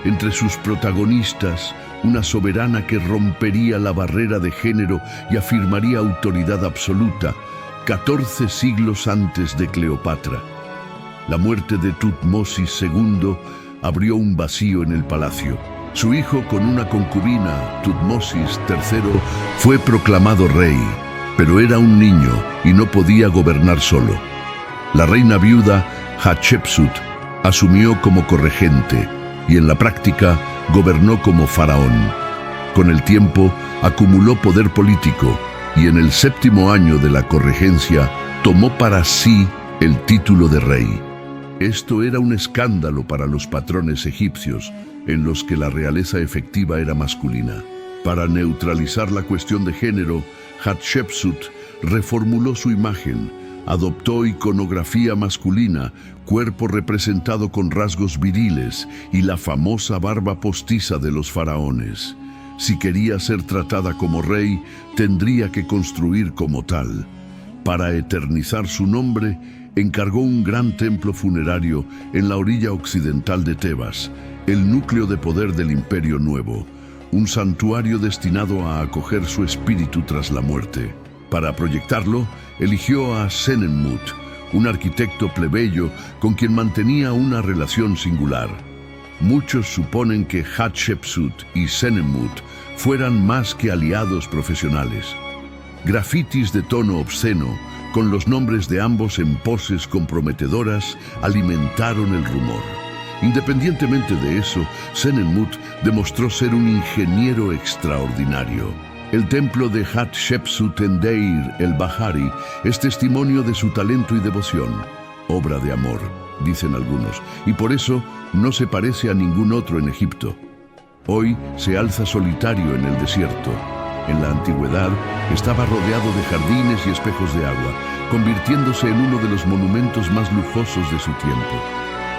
Entre sus protagonistas, una soberana que rompería la barrera de género y afirmaría autoridad absoluta, 14 siglos antes de Cleopatra. La muerte de Tutmosis II abrió un vacío en el palacio. Su hijo, con una concubina, Tutmosis III, fue proclamado rey, pero era un niño y no podía gobernar solo. La reina viuda, Hatshepsut, asumió como corregente y en la práctica gobernó como faraón. Con el tiempo acumuló poder político y en el 7º año de la corregencia tomó para sí el título de rey. Esto era un escándalo para los patrones egipcios, en los que la realeza efectiva era masculina. Para neutralizar la cuestión de género, Hatshepsut reformuló su imagen, adoptó iconografía masculina, cuerpo representado con rasgos viriles y la famosa barba postiza de los faraones. Si quería ser tratada como rey, tendría que construir como tal. Para eternizar su nombre, encargó un gran templo funerario en la orilla occidental de Tebas, el núcleo de poder del Imperio Nuevo, un santuario destinado a acoger su espíritu tras la muerte. Para proyectarlo, eligió a Senenmut, un arquitecto plebeyo con quien mantenía una relación singular. Muchos suponen que Hatshepsut y Senenmut fueran más que aliados profesionales. Grafitis de tono obsceno, con los nombres de ambos en poses comprometedoras, alimentaron el rumor. Independientemente de eso, Senenmut demostró ser un ingeniero extraordinario. El templo de Hatshepsut en Deir el-Bahari es testimonio de su talento y devoción. Obra de amor, dicen algunos, y por eso no se parece a ningún otro en Egipto. Hoy se alza solitario en el desierto. En la antigüedad estaba rodeado de jardines y espejos de agua, convirtiéndose en uno de los monumentos más lujosos de su tiempo.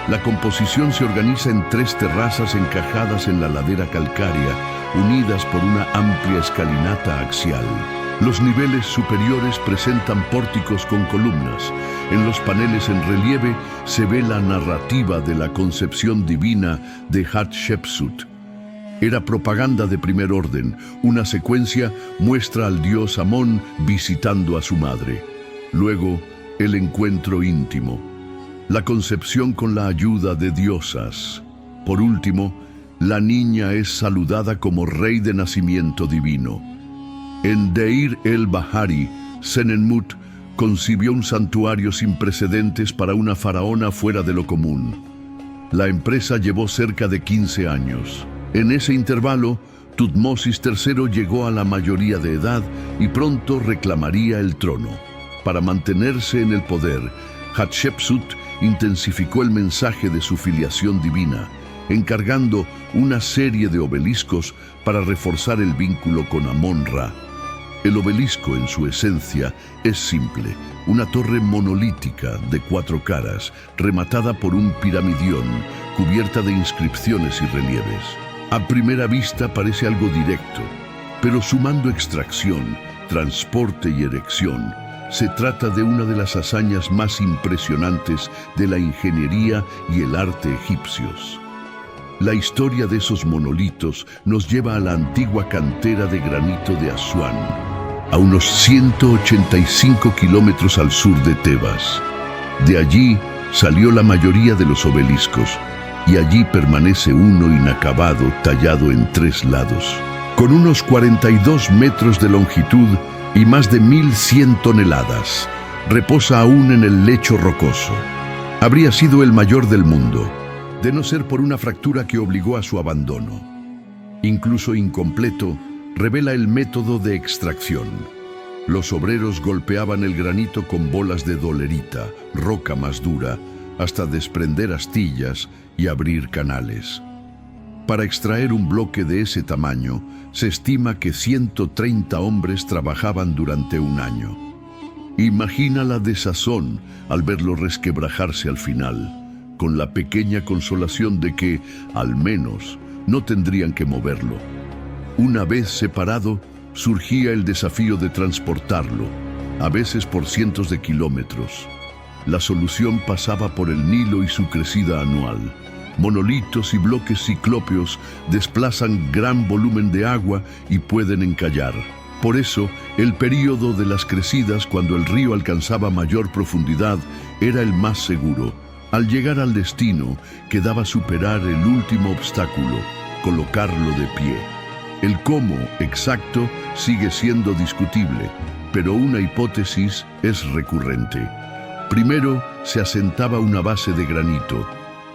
La composición se organiza en 3 terrazas encajadas en la ladera calcárea, unidas por una amplia escalinata axial. Los niveles superiores presentan pórticos con columnas. En los paneles en relieve se ve la narrativa de la concepción divina de Hatshepsut. Era propaganda de primer orden. Una secuencia muestra al dios Amón visitando a su madre. Luego, el encuentro íntimo. La concepción con la ayuda de diosas. Por último, la niña es saludada como rey de nacimiento divino. En Deir el-Bahari, Senenmut concibió un santuario sin precedentes para una faraona fuera de lo común. La empresa llevó cerca de 15 años. En ese intervalo, Tutmosis III llegó a la mayoría de edad y pronto reclamaría el trono. Para mantenerse en el poder, Hatshepsut intensificó el mensaje de su filiación divina, encargando una serie de obeliscos para reforzar el vínculo con Amón-Ra. El obelisco, en su esencia, es simple, una torre monolítica de 4 caras, rematada por un piramidión, cubierta de inscripciones y relieves. A primera vista parece algo directo, pero sumando extracción, transporte y erección, se trata de una de las hazañas más impresionantes de la ingeniería y el arte egipcios. La historia de esos monolitos nos lleva a la antigua cantera de granito de Asuán, a unos 185 kilómetros al sur de Tebas. De allí salió la mayoría de los obeliscos, y allí permanece uno inacabado tallado en 3 lados. Con unos 42 metros de longitud y más de 1.100 toneladas, reposa aún en el lecho rocoso. Habría sido el mayor del mundo, de no ser por una fractura que obligó a su abandono. Incluso incompleto, revela el método de extracción. Los obreros golpeaban el granito con bolas de dolerita, roca más dura, hasta desprender astillas y abrir canales. Para extraer un bloque de ese tamaño, se estima que 130 hombres trabajaban durante un año. Imagina la desazón al verlo resquebrajarse al final, con la pequeña consolación de que, al menos, no tendrían que moverlo. Una vez separado, surgía el desafío de transportarlo, a veces por cientos de kilómetros. La solución pasaba por el Nilo y su crecida anual. Monolitos y bloques ciclópeos desplazan gran volumen de agua y pueden encallar. Por eso, el período de las crecidas, cuando el río alcanzaba mayor profundidad, era el más seguro. Al llegar al destino, quedaba superar el último obstáculo, colocarlo de pie. El cómo exacto sigue siendo discutible, pero una hipótesis es recurrente. Primero se asentaba una base de granito,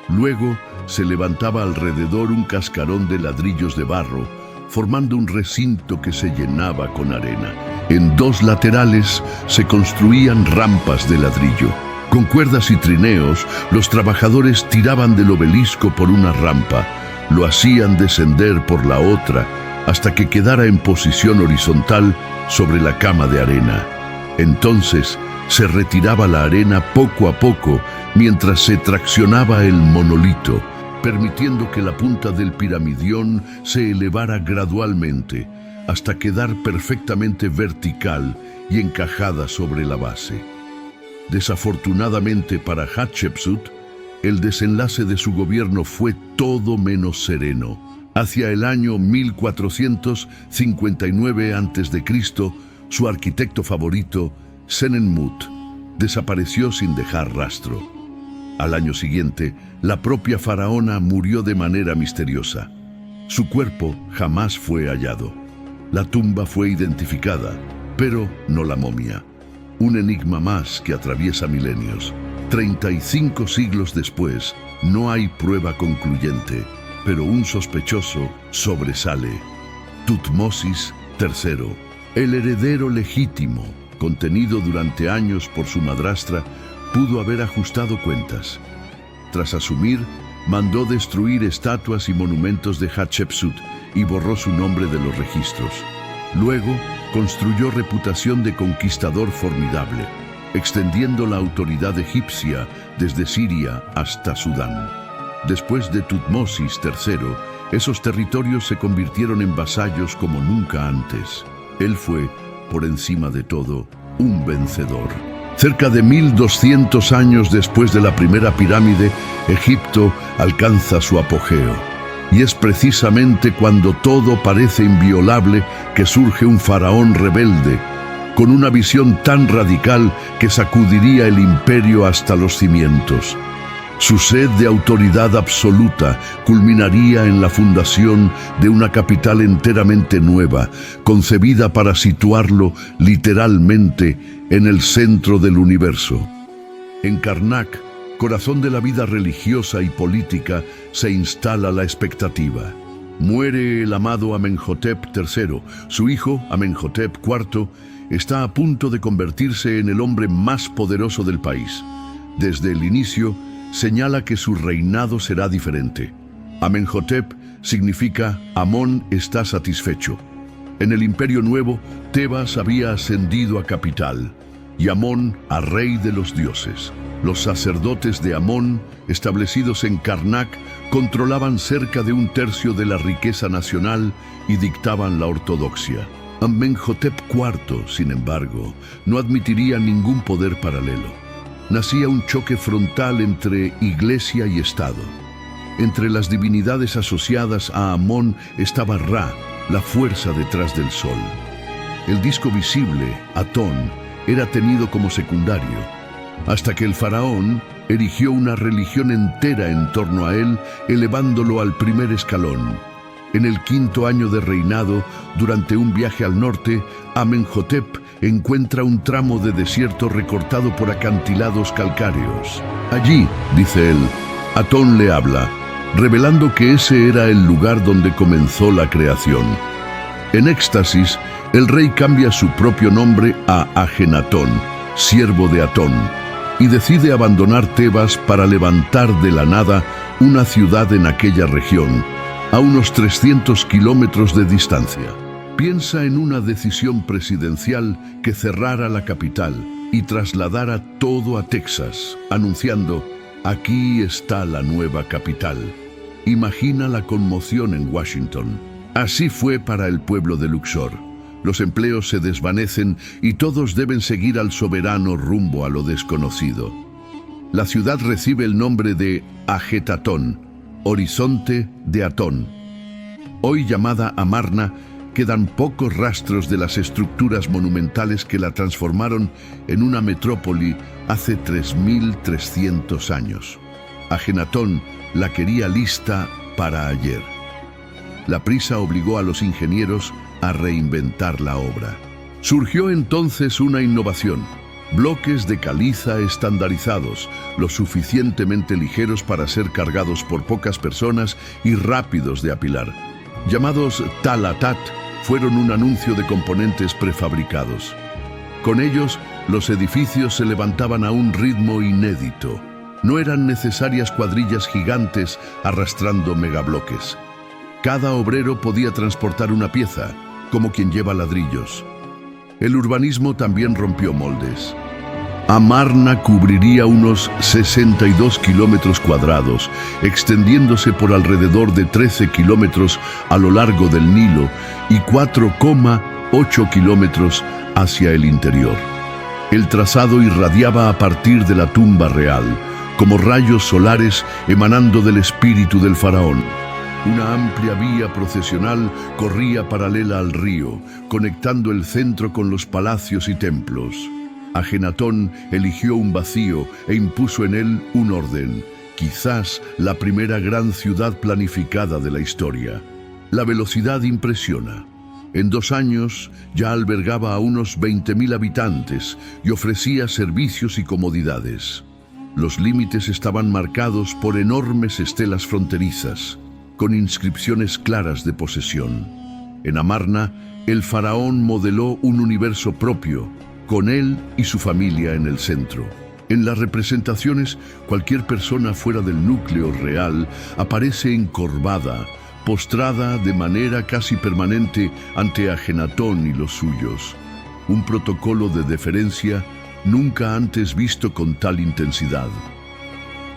luego se levantaba alrededor un cascarón de ladrillos de barro, formando un recinto que se llenaba con arena. En 2 laterales se construían rampas de ladrillo. Con cuerdas y trineos, los trabajadores tiraban del obelisco por una rampa, lo hacían descender por la otra, hasta que quedara en posición horizontal sobre la cama de arena. Entonces, se retiraba la arena poco a poco mientras se traccionaba el monolito, permitiendo que la punta del piramidión se elevara gradualmente hasta quedar perfectamente vertical y encajada sobre la base. Desafortunadamente para Hatshepsut, el desenlace de su gobierno fue todo menos sereno. Hacia el año 1459 a.C., su arquitecto favorito, Senenmut, desapareció sin dejar rastro. Al año siguiente, la propia faraona murió de manera misteriosa. Su cuerpo jamás fue hallado. La tumba fue identificada, pero no la momia. Un enigma más que atraviesa milenios. 35 siglos después, no hay prueba concluyente, pero un sospechoso sobresale. Tutmosis III, el heredero legítimo, contenido durante años por su madrastra, pudo haber ajustado cuentas. Tras asumir, mandó destruir estatuas y monumentos de Hatshepsut y borró su nombre de los registros. Luego, construyó reputación de conquistador formidable, extendiendo la autoridad egipcia desde Siria hasta Sudán. Después de Tutmosis III, esos territorios se convirtieron en vasallos como nunca antes. Él fue, por encima de todo, un vencedor. Cerca de 1200 años después de la primera pirámide, Egipto alcanza su apogeo. Y es precisamente cuando todo parece inviolable que surge un faraón rebelde, con una visión tan radical que sacudiría el imperio hasta los cimientos. Su sed de autoridad absoluta culminaría en la fundación de una capital enteramente nueva, concebida para situarlo literalmente en el centro del universo. En Karnak, corazón de la vida religiosa y política, se instala la expectativa. Muere el amado Amenhotep III. Su hijo, Amenhotep IV, está a punto de convertirse en el hombre más poderoso del país. Desde el inicio, señala que su reinado será diferente. Amenhotep significa Amón está satisfecho. En el Imperio Nuevo, Tebas había ascendido a capital y Amón a rey de los dioses. Los sacerdotes de Amón, establecidos en Karnak, controlaban cerca de un tercio de la riqueza nacional y dictaban la ortodoxia. Amenhotep IV, sin embargo, no admitiría ningún poder paralelo. Nacía un choque frontal entre iglesia y Estado. Entre las divinidades asociadas a Amón estaba Ra, la fuerza detrás del sol. El disco visible, Atón, era tenido como secundario, hasta que el faraón erigió una religión entera en torno a él, elevándolo al primer escalón. En el 5º año de reinado, durante un viaje al norte, Amenhotep encuentra un tramo de desierto recortado por acantilados calcáreos. Allí, dice él, Atón le habla, revelando que ese era el lugar donde comenzó la creación. En éxtasis, el rey cambia su propio nombre a Ajenatón, siervo de Atón, y decide abandonar Tebas para levantar de la nada una ciudad en aquella región, a unos 300 kilómetros de distancia. Piensa en una decisión presidencial que cerrara la capital y trasladara todo a Texas, anunciando, aquí está la nueva capital. Imagina la conmoción en Washington. Así fue para el pueblo de Luxor. Los empleos se desvanecen y todos deben seguir al soberano rumbo a lo desconocido. La ciudad recibe el nombre de Ajetatón, horizonte de Atón. Hoy llamada Amarna, quedan pocos rastros de las estructuras monumentales que la transformaron en una metrópoli hace 3.300 años. Ajenatón la quería lista para ayer. La prisa obligó a los ingenieros a reinventar la obra. Surgió entonces una innovación: bloques de caliza estandarizados, lo suficientemente ligeros para ser cargados por pocas personas y rápidos de apilar. Llamados Talatat, fueron un anuncio de componentes prefabricados. Con ellos, los edificios se levantaban a un ritmo inédito. No eran necesarias cuadrillas gigantes arrastrando megabloques. Cada obrero podía transportar una pieza, como quien lleva ladrillos. El urbanismo también rompió moldes. Amarna cubriría unos 62 kilómetros cuadrados, extendiéndose por alrededor de 13 kilómetros a lo largo del Nilo y 4,8 kilómetros hacia el interior. El trazado irradiaba a partir de la tumba real, como rayos solares emanando del espíritu del faraón. Una amplia vía procesional corría paralela al río, conectando el centro con los palacios y templos. Ajenatón eligió un vacío e impuso en él un orden, quizás la primera gran ciudad planificada de la historia. La velocidad impresiona. En 2 años ya albergaba a unos 20.000 habitantes y ofrecía servicios y comodidades. Los límites estaban marcados por enormes estelas fronterizas, con inscripciones claras de posesión. En Amarna, el faraón modeló un universo propio, con él y su familia en el centro. En las representaciones, cualquier persona fuera del núcleo real aparece encorvada, postrada de manera casi permanente ante Ajenatón y los suyos. Un protocolo de deferencia nunca antes visto con tal intensidad.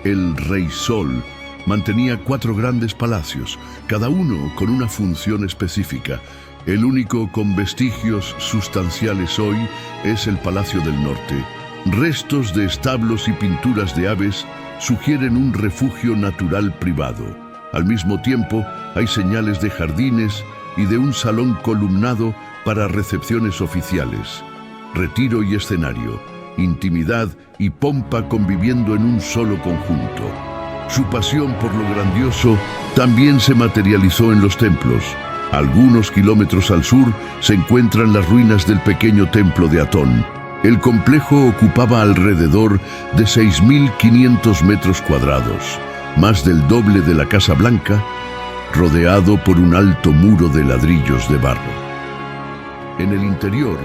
El Rey Sol mantenía 4 grandes palacios, cada uno con una función específica. El único con vestigios sustanciales hoy es el Palacio del Norte. Restos de establos y pinturas de aves sugieren un refugio natural privado. Al mismo tiempo, hay señales de jardines y de un salón columnado para recepciones oficiales. Retiro y escenario, intimidad y pompa conviviendo en un solo conjunto. Su pasión por lo grandioso también se materializó en los templos. Algunos kilómetros al sur se encuentran las ruinas del pequeño templo de Atón. El complejo ocupaba alrededor de 6.500 metros cuadrados, más del doble de la Casa Blanca, rodeado por un alto muro de ladrillos de barro. En el interior,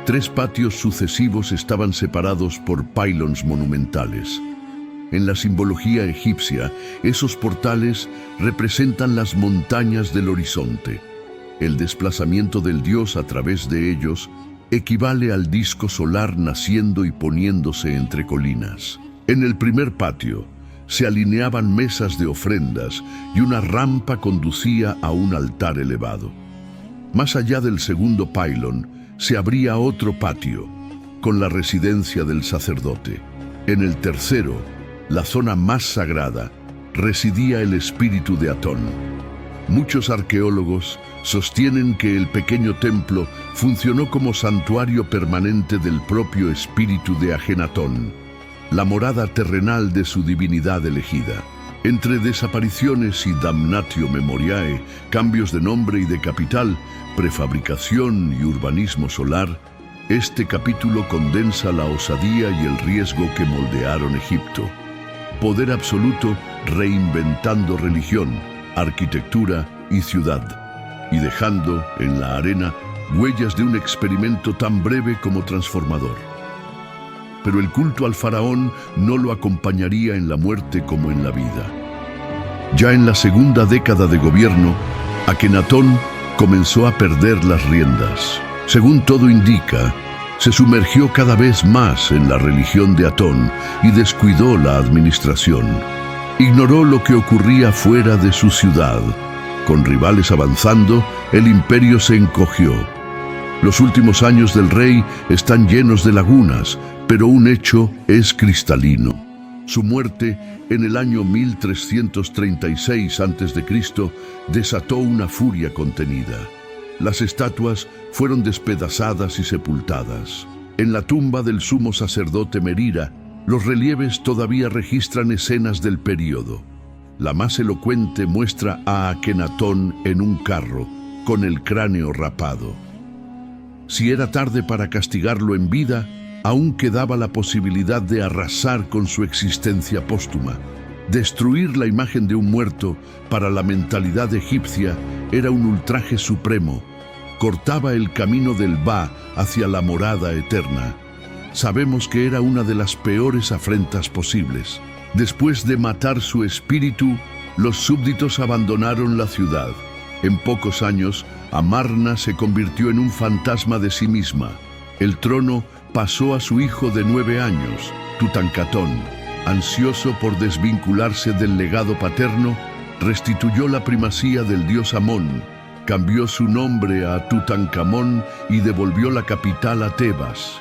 3 patios sucesivos estaban separados por pylons monumentales. En la simbología egipcia, esos portales representan las montañas del horizonte. El desplazamiento del dios a través de ellos equivale al disco solar naciendo y poniéndose entre colinas. En el primer patio se alineaban mesas de ofrendas y una rampa conducía a un altar elevado. Más allá del segundo pylon se abría otro patio, con la residencia del sacerdote. En el tercero, la zona más sagrada, residía el espíritu de Atón. Muchos arqueólogos sostienen que el pequeño templo funcionó como santuario permanente del propio espíritu de Ajenatón, la morada terrenal de su divinidad elegida. Entre desapariciones y damnatio memoriae, cambios de nombre y de capital, prefabricación y urbanismo solar, este capítulo condensa la osadía y el riesgo que moldearon Egipto. Poder absoluto reinventando religión, arquitectura y ciudad, y dejando en la arena huellas de un experimento tan breve como transformador. Pero el culto al faraón no lo acompañaría en la muerte como en la vida. Ya en la segunda década de gobierno, Akenatón comenzó a perder las riendas. Según todo indica, se sumergió cada vez más en la religión de Atón y descuidó la administración. Ignoró lo que ocurría fuera de su ciudad. Con rivales avanzando, el imperio se encogió. Los últimos años del rey están llenos de lagunas, pero un hecho es cristalino. Su muerte en el año 1336 a.C. desató una furia contenida. Las estatuas fueron despedazadas y sepultadas. En la tumba del sumo sacerdote Merira, los relieves todavía registran escenas del período. La más elocuente muestra a Akenatón en un carro, con el cráneo rapado. Si era tarde para castigarlo en vida, aún quedaba la posibilidad de arrasar con su existencia póstuma. Destruir la imagen de un muerto, para la mentalidad egipcia, era un ultraje supremo. Cortaba el camino del Ba hacia la morada eterna. Sabemos que era una de las peores afrentas posibles. Después de matar su espíritu, los súbditos abandonaron la ciudad. En pocos años, Amarna se convirtió en un fantasma de sí misma. El trono pasó a su hijo de 9 años, Tutankamón. Ansioso por desvincularse del legado paterno, restituyó la primacía del dios Amón, cambió su nombre a Tutankamón y devolvió la capital a Tebas.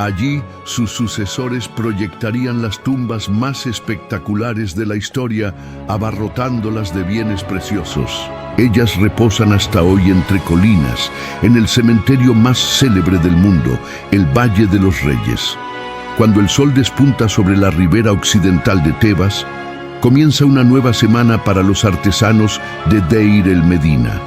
Allí, sus sucesores proyectarían las tumbas más espectaculares de la historia, abarrotándolas de bienes preciosos. Ellas reposan hasta hoy entre colinas, en el cementerio más célebre del mundo, el Valle de los Reyes. Cuando el sol despunta sobre la ribera occidental de Tebas, comienza una nueva semana para los artesanos de Deir el Medina.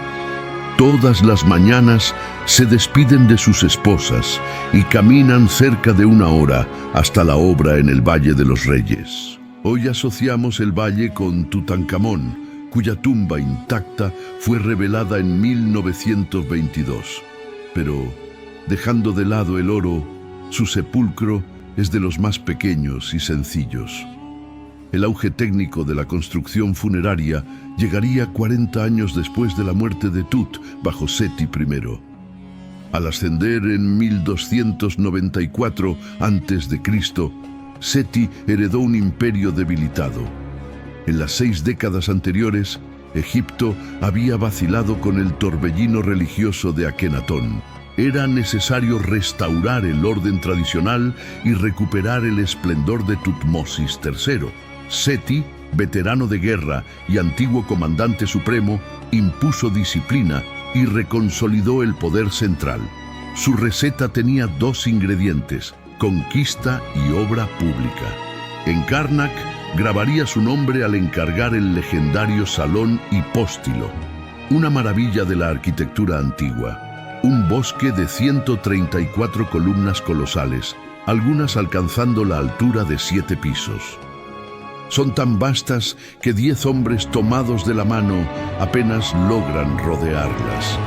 Todas las mañanas se despiden de sus esposas y caminan cerca de 1 hora hasta la obra en el Valle de los Reyes. Hoy asociamos el valle con Tutankamón, cuya tumba intacta fue revelada en 1922. Pero, dejando de lado el oro, su sepulcro es de los más pequeños y sencillos. El auge técnico de la construcción funeraria llegaría 40 años después de la muerte de Tut bajo Seti I. Al ascender en 1294 a.C., Seti heredó un imperio debilitado. En las 6 décadas anteriores, Egipto había vacilado con el torbellino religioso de Akenatón. Era necesario restaurar el orden tradicional y recuperar el esplendor de Tutmosis III. Seti, veterano de guerra y antiguo comandante supremo, impuso disciplina y reconsolidó el poder central. Su receta tenía 2 ingredientes: conquista y obra pública. En Karnak grabaría su nombre al encargar el legendario Salón Hipóstilo, una maravilla de la arquitectura antigua. Un bosque de 134 columnas colosales, algunas alcanzando la altura de 7 pisos. Son tan vastas que 10 hombres tomados de la mano apenas logran rodearlas.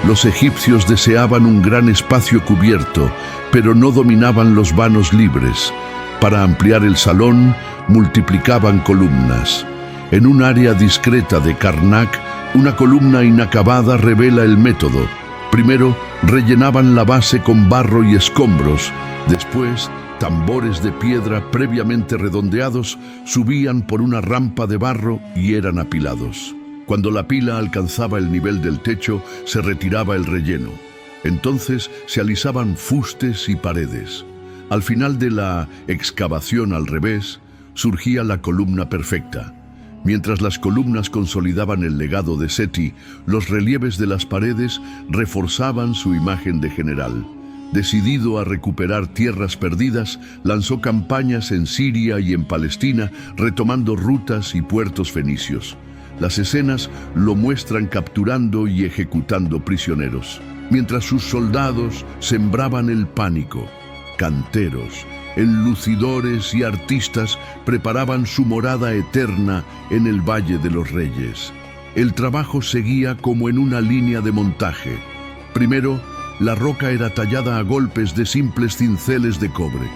Los egipcios deseaban un gran espacio cubierto, pero no dominaban los vanos libres. Para ampliar el salón, multiplicaban columnas. En un área discreta de Karnak, una columna inacabada revela el método. Primero, rellenaban la base con barro y escombros. Después, tambores de piedra previamente redondeados subían por una rampa de barro y eran apilados. Cuando la pila alcanzaba el nivel del techo, se retiraba el relleno. Entonces se alisaban fustes y paredes. Al final de la excavación al revés, surgía la columna perfecta. Mientras las columnas consolidaban el legado de Seti, los relieves de las paredes reforzaban su imagen de general. Decidido a recuperar tierras perdidas, lanzó campañas en Siria y en Palestina, retomando rutas y puertos fenicios. Las escenas lo muestran capturando y ejecutando prisioneros, mientras sus soldados sembraban el pánico. Canteros, enlucidores y artistas preparaban su morada eterna en el Valle de los Reyes. El trabajo seguía como en una línea de montaje. Primero, la roca era tallada a golpes de simples cinceles de cobre.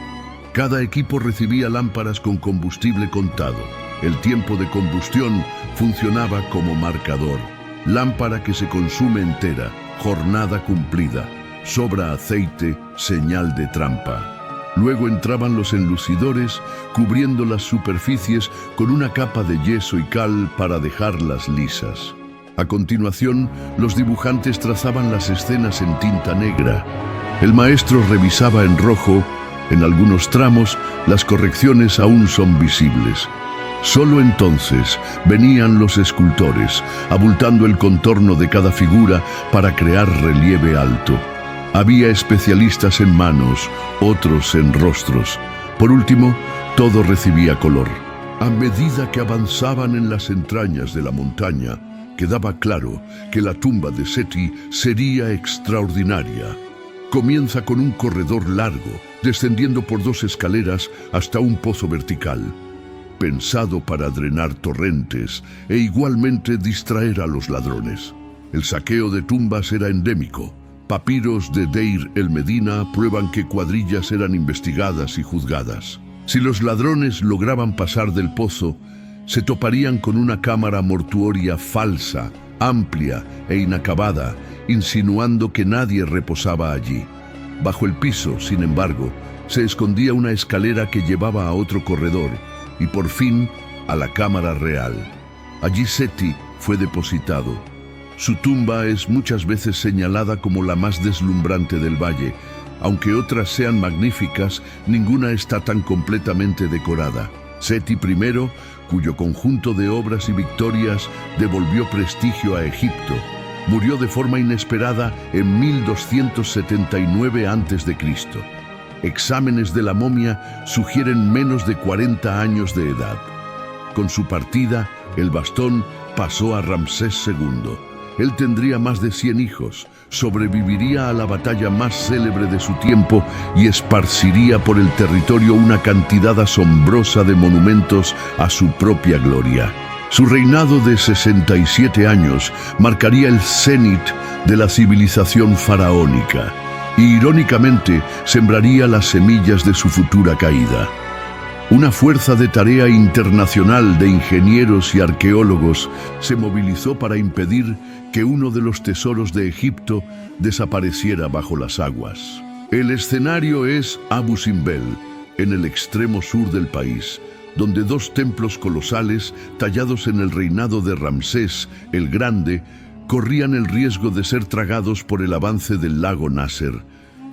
Cada equipo recibía lámparas con combustible contado. El tiempo de combustión funcionaba como marcador. Lámpara que se consume entera, jornada cumplida. Sobra aceite, señal de trampa. Luego entraban los enlucidores, cubriendo las superficies con una capa de yeso y cal para dejarlas lisas. A continuación, los dibujantes trazaban las escenas en tinta negra. El maestro revisaba en rojo. En algunos tramos, las correcciones aún son visibles. Solo entonces venían los escultores, abultando el contorno de cada figura para crear relieve alto. Había especialistas en manos, otros en rostros. Por último, todo recibía color. A medida que avanzaban en las entrañas de la montaña, quedaba claro que la tumba de Seti sería extraordinaria. Comienza con un corredor largo, descendiendo por 2 escaleras hasta un pozo vertical, pensado para drenar torrentes e igualmente distraer a los ladrones. El saqueo de tumbas era endémico. Papiros de Deir el Medina prueban que cuadrillas eran investigadas y juzgadas. Si los ladrones lograban pasar del pozo, se toparían con una cámara mortuoria falsa, amplia e inacabada, insinuando que nadie reposaba allí. Bajo el piso, sin embargo, se escondía una escalera que llevaba a otro corredor y por fin a la cámara real. Allí Seti fue depositado. Su tumba es muchas veces señalada como la más deslumbrante del valle. Aunque otras sean magníficas, ninguna está tan completamente decorada. Seti I, cuyo conjunto de obras y victorias devolvió prestigio a Egipto, murió de forma inesperada en 1279 a.C. Exámenes de la momia sugieren menos de 40 años de edad. Con su partida, el bastón pasó a Ramsés II. Él tendría más de 100 hijos, sobreviviría a la batalla más célebre de su tiempo y esparciría por el territorio una cantidad asombrosa de monumentos a su propia gloria. Su reinado de 67 años marcaría el cenit de la civilización faraónica y, irónicamente, sembraría las semillas de su futura caída. Una fuerza de tarea internacional de ingenieros y arqueólogos se movilizó para impedir que uno de los tesoros de Egipto desapareciera bajo las aguas. El escenario es Abu Simbel, en el extremo sur del país, donde 2 templos colosales, tallados en el reinado de Ramsés el Grande, corrían el riesgo de ser tragados por el avance del lago Nasser,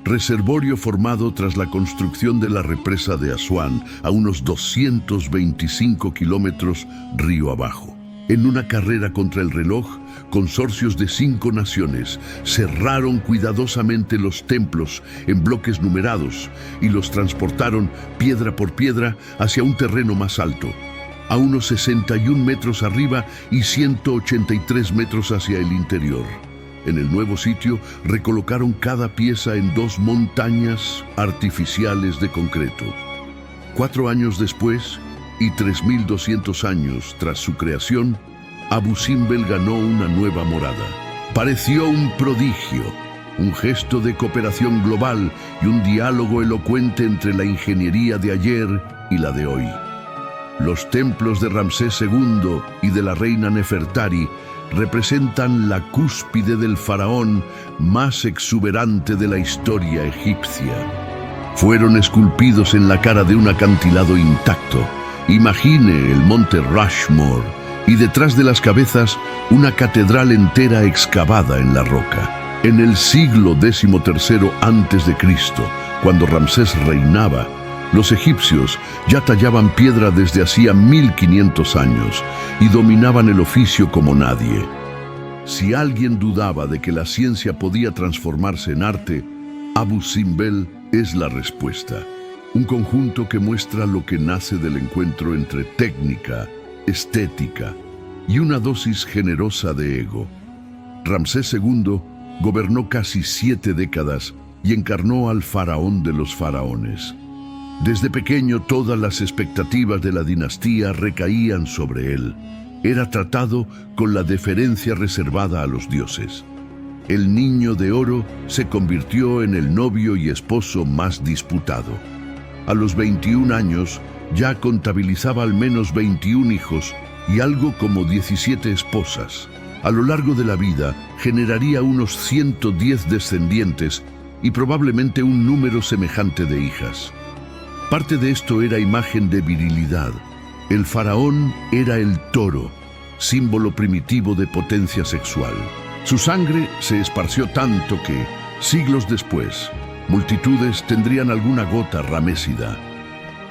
reservorio formado tras la construcción de la represa de Asuán, a unos 225 kilómetros río abajo. En una carrera contra el reloj, consorcios de 5 naciones cerraron cuidadosamente los templos en bloques numerados y los transportaron piedra por piedra hacia un terreno más alto, a unos 61 metros arriba y 183 metros hacia el interior. En el nuevo sitio recolocaron cada pieza en 2 montañas artificiales de concreto. 4 años después, y 3200 años tras su creación, Abu Simbel ganó una nueva morada. Pareció un prodigio, un gesto de cooperación global y un diálogo elocuente entre la ingeniería de ayer y la de hoy. Los templos de Ramsés II y de la reina Nefertari representan la cúspide del faraón más exuberante de la historia egipcia. Fueron esculpidos en la cara de un acantilado intacto. Imagine el monte Rushmore y detrás de las cabezas una catedral entera excavada en la roca. En el siglo XIII a.C., cuando Ramsés reinaba, los egipcios ya tallaban piedra desde hacía 1500 años y dominaban el oficio como nadie. Si alguien dudaba de que la ciencia podía transformarse en arte, Abu Simbel es la respuesta. Un conjunto que muestra lo que nace del encuentro entre técnica, estética y una dosis generosa de ego. Ramsés II gobernó casi 7 décadas y encarnó al faraón de los faraones. Desde pequeño todas las expectativas de la dinastía recaían sobre él. Era tratado con la deferencia reservada a los dioses. El niño de oro se convirtió en el novio y esposo más disputado. A los 21 años ya contabilizaba al menos 21 hijos y algo como 17 esposas. A lo largo de la vida generaría unos 110 descendientes y probablemente un número semejante de hijas. Parte de esto era imagen de virilidad. El faraón era el toro, símbolo primitivo de potencia sexual. Su sangre se esparció tanto que, siglos después, multitudes tendrían alguna gota ramésida.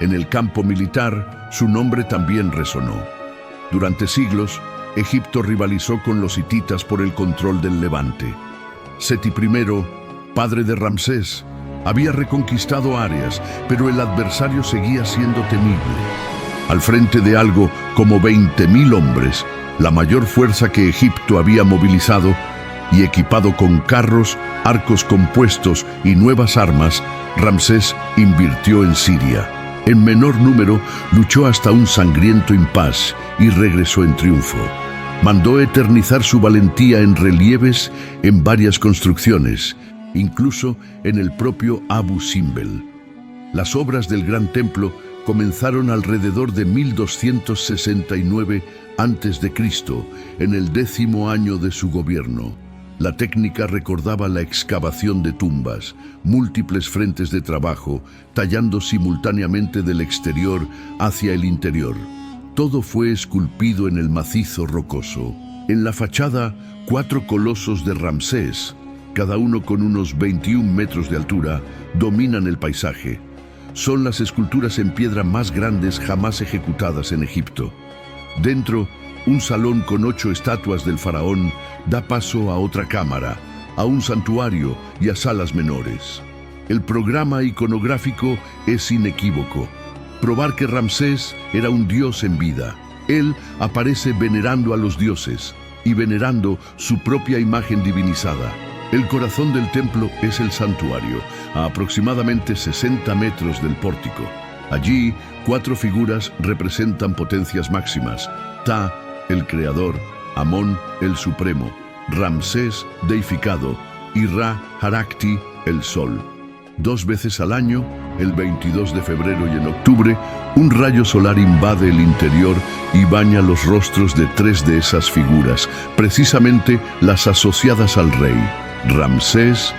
En el campo militar, su nombre también resonó. Durante siglos, Egipto rivalizó con los hititas por el control del Levante. Seti I, padre de Ramsés, había reconquistado áreas, pero el adversario seguía siendo temible. Al frente de algo como 20.000 hombres, la mayor fuerza que Egipto había movilizado, y equipado con carros, arcos compuestos y nuevas armas, Ramsés invirtió en Siria. En menor número, luchó hasta un sangriento impas y regresó en triunfo. Mandó eternizar su valentía en relieves en varias construcciones, incluso en el propio Abu Simbel. Las obras del Gran Templo comenzaron alrededor de 1269 a.C., en el 10º año de su gobierno. La técnica recordaba la excavación de tumbas, múltiples frentes de trabajo, tallando simultáneamente del exterior hacia el interior. Todo fue esculpido en el macizo rocoso. En la fachada, 4 colosos de Ramsés, cada uno con unos 21 metros de altura, dominan el paisaje. Son las esculturas en piedra más grandes jamás ejecutadas en Egipto. Dentro, un salón con 8 estatuas del faraón da paso a otra cámara, a un santuario y a salas menores. El programa iconográfico es inequívoco. Probar que Ramsés era un dios en vida. Él aparece venerando a los dioses y venerando su propia imagen divinizada. El corazón del templo es el santuario, a aproximadamente 60 metros del pórtico. Allí, 4 figuras representan potencias máximas: Ta, el creador; Amón, el supremo; Ramsés, deificado; y Ra Harakti, el sol. 2 veces al año, el 22 de febrero y en octubre, un rayo solar invade el interior y baña los rostros de 3 de esas figuras, precisamente las asociadas al rey: Ramsés,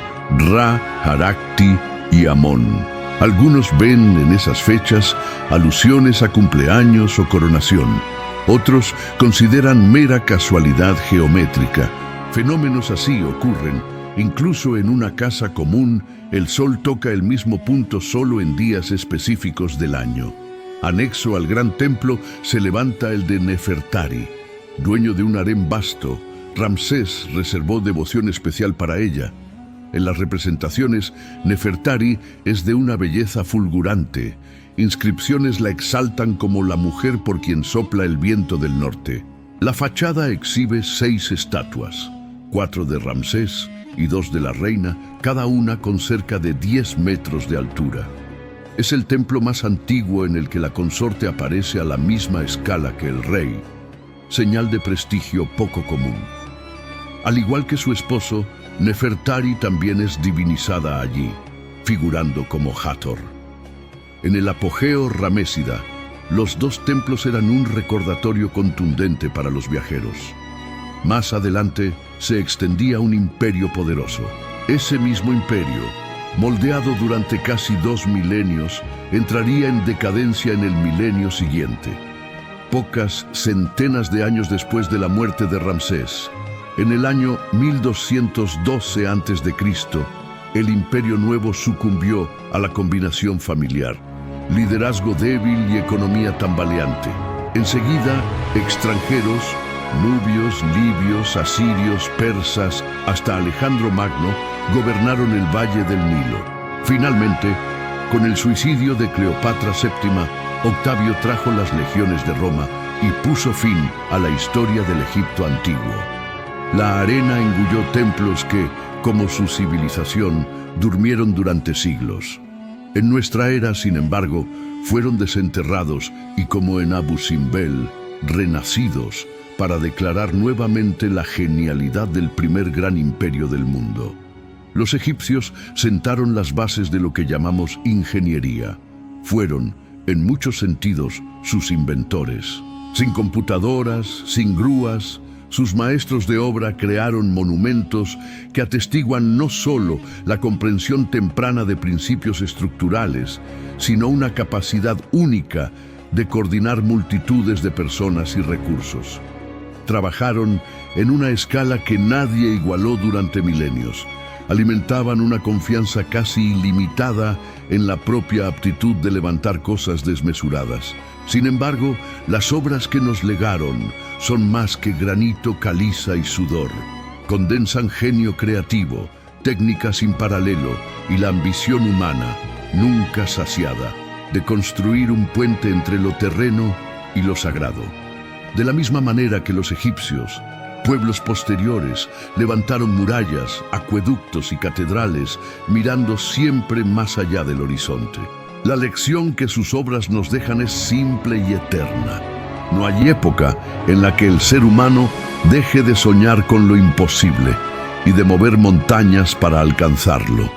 Ra Harakti y Amón. Algunos ven en esas fechas alusiones a cumpleaños o coronación. Otros consideran mera casualidad geométrica. Fenómenos así ocurren. Incluso en una casa común, el sol toca el mismo punto solo en días específicos del año. Anexo al gran templo se levanta el de Nefertari. Dueño de un harén vasto, Ramsés reservó devoción especial para ella. En las representaciones, Nefertari es de una belleza fulgurante. Inscripciones la exaltan como la mujer por quien sopla el viento del norte. La fachada exhibe 6 estatuas, 4 de Ramsés y 2 de la reina, cada una con cerca de 10 metros de altura. Es el templo más antiguo en el que la consorte aparece a la misma escala que el rey, señal de prestigio poco común. Al igual que su esposo, Nefertari también es divinizada allí, figurando como Hathor. En el apogeo ramésida, los dos templos eran un recordatorio contundente para los viajeros. Más adelante se extendía un imperio poderoso. Ese mismo imperio, moldeado durante casi 2 milenios, entraría en decadencia en el milenio siguiente. Pocas centenas de años después de la muerte de Ramsés, en el año 1212 a.C., el Imperio Nuevo sucumbió a la combinación familiar, liderazgo débil y economía tambaleante. Enseguida, extranjeros, nubios, libios, asirios, persas, hasta Alejandro Magno, gobernaron el Valle del Nilo. Finalmente, con el suicidio de Cleopatra VII, Octavio trajo las legiones de Roma y puso fin a la historia del Egipto antiguo. La arena engulló templos que, como su civilización, durmieron durante siglos. En nuestra era, sin embargo, fueron desenterrados y, como en Abu Simbel, renacidos para declarar nuevamente la genialidad del primer gran imperio del mundo. Los egipcios sentaron las bases de lo que llamamos ingeniería. Fueron, en muchos sentidos, sus inventores. Sin computadoras, sin grúas, sus maestros de obra crearon monumentos que atestiguan no solo la comprensión temprana de principios estructurales, sino una capacidad única de coordinar multitudes de personas y recursos. Trabajaron en una escala que nadie igualó durante milenios. Alimentaban una confianza casi ilimitada en la propia aptitud de levantar cosas desmesuradas. Sin embargo, las obras que nos legaron son más que granito, caliza y sudor. Condensan genio creativo, técnica sin paralelo y la ambición humana, nunca saciada, de construir un puente entre lo terreno y lo sagrado. De la misma manera que los egipcios, pueblos posteriores levantaron murallas, acueductos y catedrales, mirando siempre más allá del horizonte. La lección que sus obras nos dejan es simple y eterna. No hay época en la que el ser humano deje de soñar con lo imposible y de mover montañas para alcanzarlo.